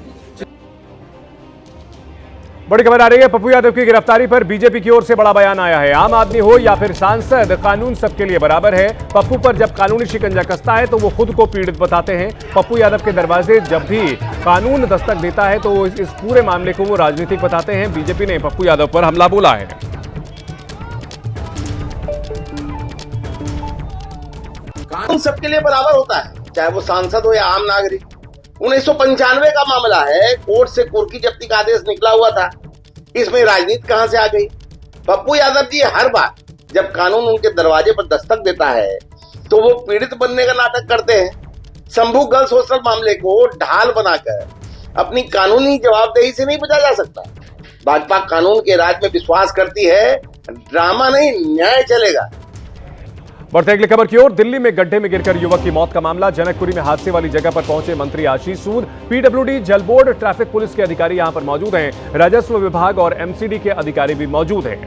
बड़ी खबर आ रही है, पप्पू यादव की गिरफ्तारी पर बीजेपी की ओर से बड़ा बयान आया है। आम आदमी हो या फिर सांसद, कानून सबके लिए बराबर है। पप्पू पर जब कानूनी शिकंजा कसता है तो वो खुद को पीड़ित बताते हैं। पप्पू यादव के दरवाजे जब भी कानून दस्तक देता है तो इस पूरे मामले को वो राजनीतिक बताते हैं। बीजेपी ने पप्पू यादव पर हमला बोला है। कानून सबके लिए बराबर होता है, चाहे वो सांसद हो या आम नागरिक। 1995 का मामला है, कोर्ट से कुर्की जब्ती का आदेश निकला हुआ था। इसमें राजनीति कहां से आ गई? पप्पू यादव जी हर बार जब कानून उनके दरवाजे पर दस्तक देता है तो वो पीड़ित बनने का नाटक करते हैं। शंभू गर्ल्स हॉस्टल मामले को ढाल बनाकर अपनी कानूनी जवाबदेही से नहीं बचा जा सकता। भाजपा कानून के राज में विश्वास करती है, ड्रामा नहीं, न्याय चलेगा। बढ़ते अगली खबर की ओर। दिल्ली में गड्ढे में गिरकर युवक की मौत का मामला। जनकपुरी में हादसे वाली जगह पर पहुंचे मंत्री आशीष सूद, पीडब्ल्यूडी, जल बोर्ड, ट्रैफिक पुलिस के अधिकारी यहां पर मौजूद हैं। राजस्व विभाग और एमसीडी के अधिकारी भी मौजूद हैं।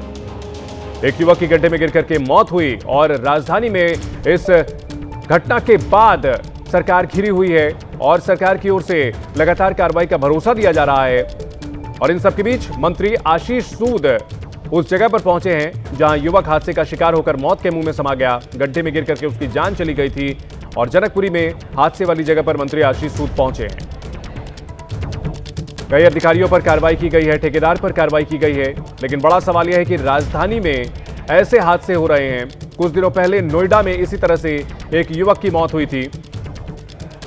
एक युवक की गड्ढे में गिरकर के मौत हुई और राजधानी में इस घटना के बाद सरकार घिरी हुई है और सरकार की ओर से लगातार कार्रवाई का भरोसा दिया जा रहा है। और इन सबके बीच मंत्री आशीष सूद उस जगह पर पहुंचे हैं जहां युवक हादसे का शिकार होकर मौत के मुंह में समा गया। गड्ढे में गिर करके उसकी जान चली गई थी और जनकपुरी में हादसे वाली जगह पर मंत्री आशीष सूद पहुंचे हैं। कई अधिकारियों पर कार्रवाई की गई है, ठेकेदार पर कार्रवाई की गई है, लेकिन बड़ा सवाल यह है कि राजधानी में ऐसे हादसे हो रहे हैं। कुछ दिनों पहले नोएडा में इसी तरह से एक युवक की मौत हुई थी।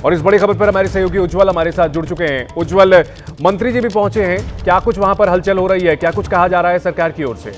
और इस बड़ी खबर पर हमारे सहयोगी उज्जवल हमारे साथ जुड़ चुके हैं। उज्जवल, मंत्री जी भी पहुंचे हैं, क्या कुछ वहां पर हलचल हो रही है, क्या कुछ कहा जा रहा है सरकार की ओर से?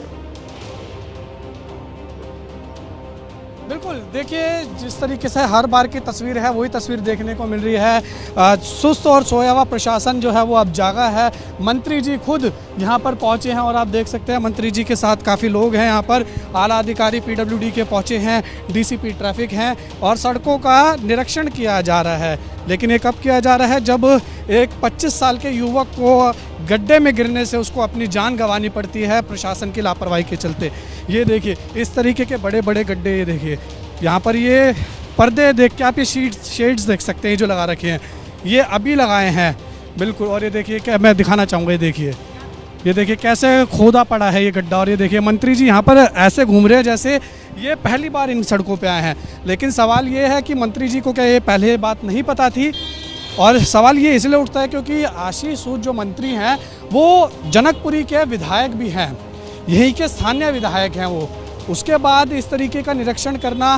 बिल्कुल, देखिए जिस तरीके से हर बार की तस्वीर है वही तस्वीर देखने को मिल रही है। सुस्त और सोया हुआ प्रशासन जो है वो अब जागा है। मंत्री जी खुद यहाँ पर पहुँचे हैं और आप देख सकते हैं मंत्री जी के साथ काफ़ी लोग हैं। यहाँ पर आला अधिकारी पीडब्ल्यूडी के पहुँचे हैं, डीसीपी ट्रैफिक हैं और सड़कों का निरीक्षण किया जा रहा है। लेकिन ये कब किया जा रहा है? जब एक 25 साल के युवक को गड्ढे में गिरने से उसको अपनी जान गंवानी पड़ती है प्रशासन की लापरवाही के चलते। ये देखिए इस तरीके के बड़े बड़े गड्ढे, ये देखिए यहाँ पर ये पर्दे देख के आप ये शेड्स देख सकते हैं जो लगा रखे हैं, ये अभी लगाए हैं बिल्कुल। और ये देखिए क्या मैं दिखाना चाहूँगा, ये देखिए कैसे खोदा पड़ा है ये गड्ढा। और ये देखिए मंत्री जी यहाँ पर ऐसे घूम रहे हैं जैसे ये पहली बार इन सड़कों पे आए हैं। लेकिन सवाल ये है कि मंत्री जी को क्या ये पहले बात नहीं पता थी? और सवाल ये इसलिए उठता है क्योंकि आशीष सूद जो मंत्री हैं वो जनकपुरी के विधायक भी हैं, यहीं के स्थानीय विधायक हैं वो। उसके बाद इस तरीके का निरीक्षण करना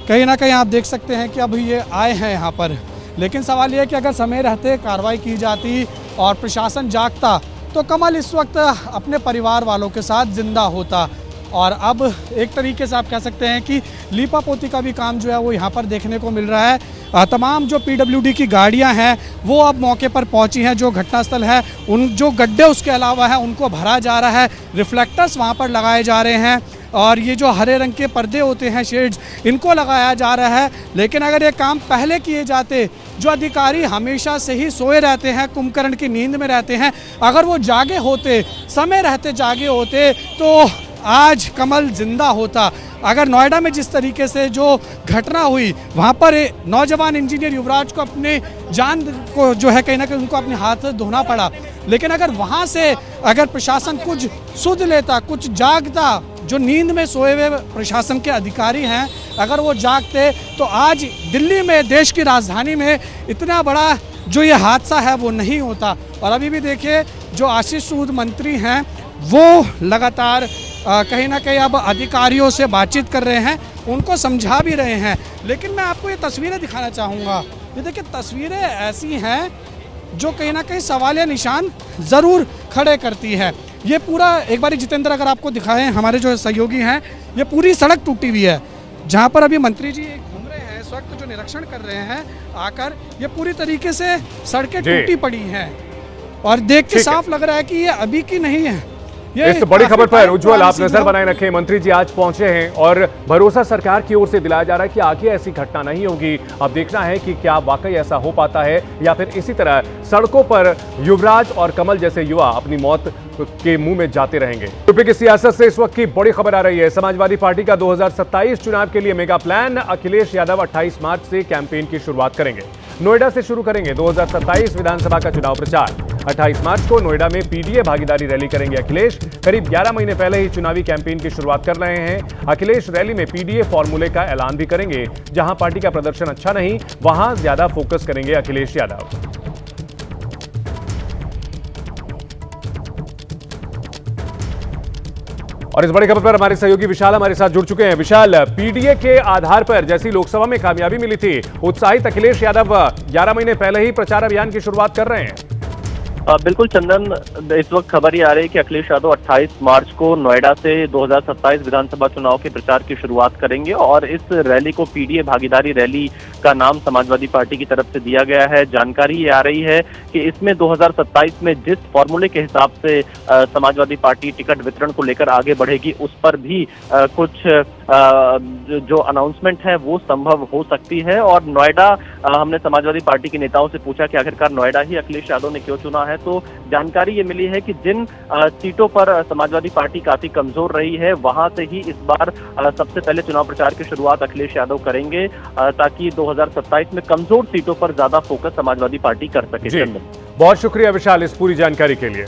कहीं ना कहीं आप देख सकते हैं कि अब ये आए हैं यहाँ पर। लेकिन सवाल ये है कि अगर समय रहते कार्रवाई की जाती और प्रशासन जागता तो कमल इस वक्त अपने परिवार वालों के साथ जिंदा होता। और अब एक तरीके से आप कह सकते हैं कि लीपा पोती का भी काम जो है वो यहाँ पर देखने को मिल रहा है। तमाम जो पीडब्ल्यूडी की गाड़ियाँ हैं वो अब मौके पर पहुँची हैं। जो घटनास्थल है उन जो गड्ढे उसके अलावा है उनको भरा जा रहा है, रिफ्लेक्टर्स वहाँ पर लगाए जा रहे हैं और ये जो हरे रंग के पर्दे होते हैं शेड्स, इनको लगाया जा रहा है। लेकिन अगर ये काम पहले किए जाते, जो अधिकारी हमेशा से ही सोए रहते हैं, कुंभकर्ण की नींद में रहते हैं, अगर वो जागे होते, समय रहते जागे होते तो आज कमल जिंदा होता। अगर नोएडा में जिस तरीके से जो घटना हुई वहाँ पर नौजवान इंजीनियर युवराज को अपने जान को जो है कहीं ना कहीं उनको अपने हाथ धोना पड़ा। लेकिन अगर वहाँ से अगर प्रशासन कुछ सुध लेता, कुछ जागता, जो नींद में सोए हुए प्रशासन के अधिकारी हैं अगर वो जागते तो आज दिल्ली में, देश की राजधानी में इतना बड़ा जो ये हादसा है वो नहीं होता। और अभी भी देखिए जो आशीष सूद मंत्री हैं वो लगातार कहीं ना कहीं अब अधिकारियों से बातचीत कर रहे हैं, उनको समझा भी रहे हैं। लेकिन मैं आपको ये तस्वीरें दिखाना चाहूँगा। ये देखिए तस्वीरें ऐसी हैं जो कहीं ना कहीं सवालिया निशान ज़रूर खड़े करती है। ये पूरा एक बार जितेंद्र अगर आपको दिखाएं, हमारे जो सहयोगी हैं, ये पूरी सड़क टूटी हुई है। जहाँ पर अभी मंत्री जी घूम रहे हैं इस वक्त, जो निरीक्षण कर रहे हैं आकर, ये पूरी तरीके से सड़कें टूटी पड़ी हैं और देख के साफ लग रहा है कि ये अभी की नहीं है। इस बड़ी खबर पर उज्जवल आप नजर बनाए रखें। मंत्री जी आज पहुंचे हैं और भरोसा सरकार की ओर से दिलाया जा रहा है कि आगे ऐसी घटना नहीं होगी। अब देखना है कि क्या वाकई ऐसा हो पाता है या फिर इसी तरह सड़कों पर युवराज और कमल जैसे युवा अपनी मौत के मुंह में जाते रहेंगे। यूपी की सियासत से इस वक्त की बड़ी खबर आ रही है। समाजवादी पार्टी का 2027 चुनाव के लिए मेगा प्लान। अखिलेश यादव 28 मार्च से कैंपेन की शुरुआत करेंगे। नोएडा से शुरू करेंगे 2027 विधानसभा का चुनाव प्रचार। 28 मार्च को नोएडा में पीडीए भागीदारी रैली करेंगे अखिलेश। करीब 11 महीने पहले ही चुनावी कैंपेन की शुरुआत कर रहे हैं अखिलेश। रैली में पीडीए फॉर्मूले का ऐलान भी करेंगे। जहां पार्टी का प्रदर्शन अच्छा नहीं, वहां ज्यादा फोकस करेंगे अखिलेश यादव। और इस बड़ी खबर पर हमारे सहयोगी विशाल हमारे साथ जुड़ चुके हैं। विशाल, पीडीए के आधार पर जैसी लोकसभा में कामयाबी मिली थी, उत्साहित अखिलेश यादव 11 महीने पहले ही प्रचार अभियान की शुरुआत कर रहे हैं। बिल्कुल चंदन, इस वक्त खबर ये आ रही है कि अखिलेश यादव 28 मार्च को नोएडा से 2027 विधानसभा चुनाव के प्रचार की शुरुआत करेंगे और इस रैली को पीडीए भागीदारी रैली का नाम समाजवादी पार्टी की तरफ से दिया गया है। जानकारी ये आ रही है कि इसमें 2027 में जिस फॉर्मूले के हिसाब से समाजवादी पार्टी टिकट वितरण को लेकर आगे बढ़ेगी, उस पर भी कुछ जो अनाउंसमेंट है वो संभव हो सकती है। और नोएडा, हमने समाजवादी पार्टी के नेताओं से पूछा कि आखिरकार नोएडा ही अखिलेश यादव ने क्यों चुना है, तो जानकारी ये मिली है कि जिन सीटों पर समाजवादी पार्टी काफी कमजोर रही है, वहां से ही इस बार सबसे पहले चुनाव प्रचार की शुरुआत अखिलेश यादव करेंगे ताकि 2027 में कमजोर सीटों पर ज्यादा फोकस समाजवादी पार्टी कर सके। बहुत शुक्रिया विशाल इस पूरी जानकारी के लिए।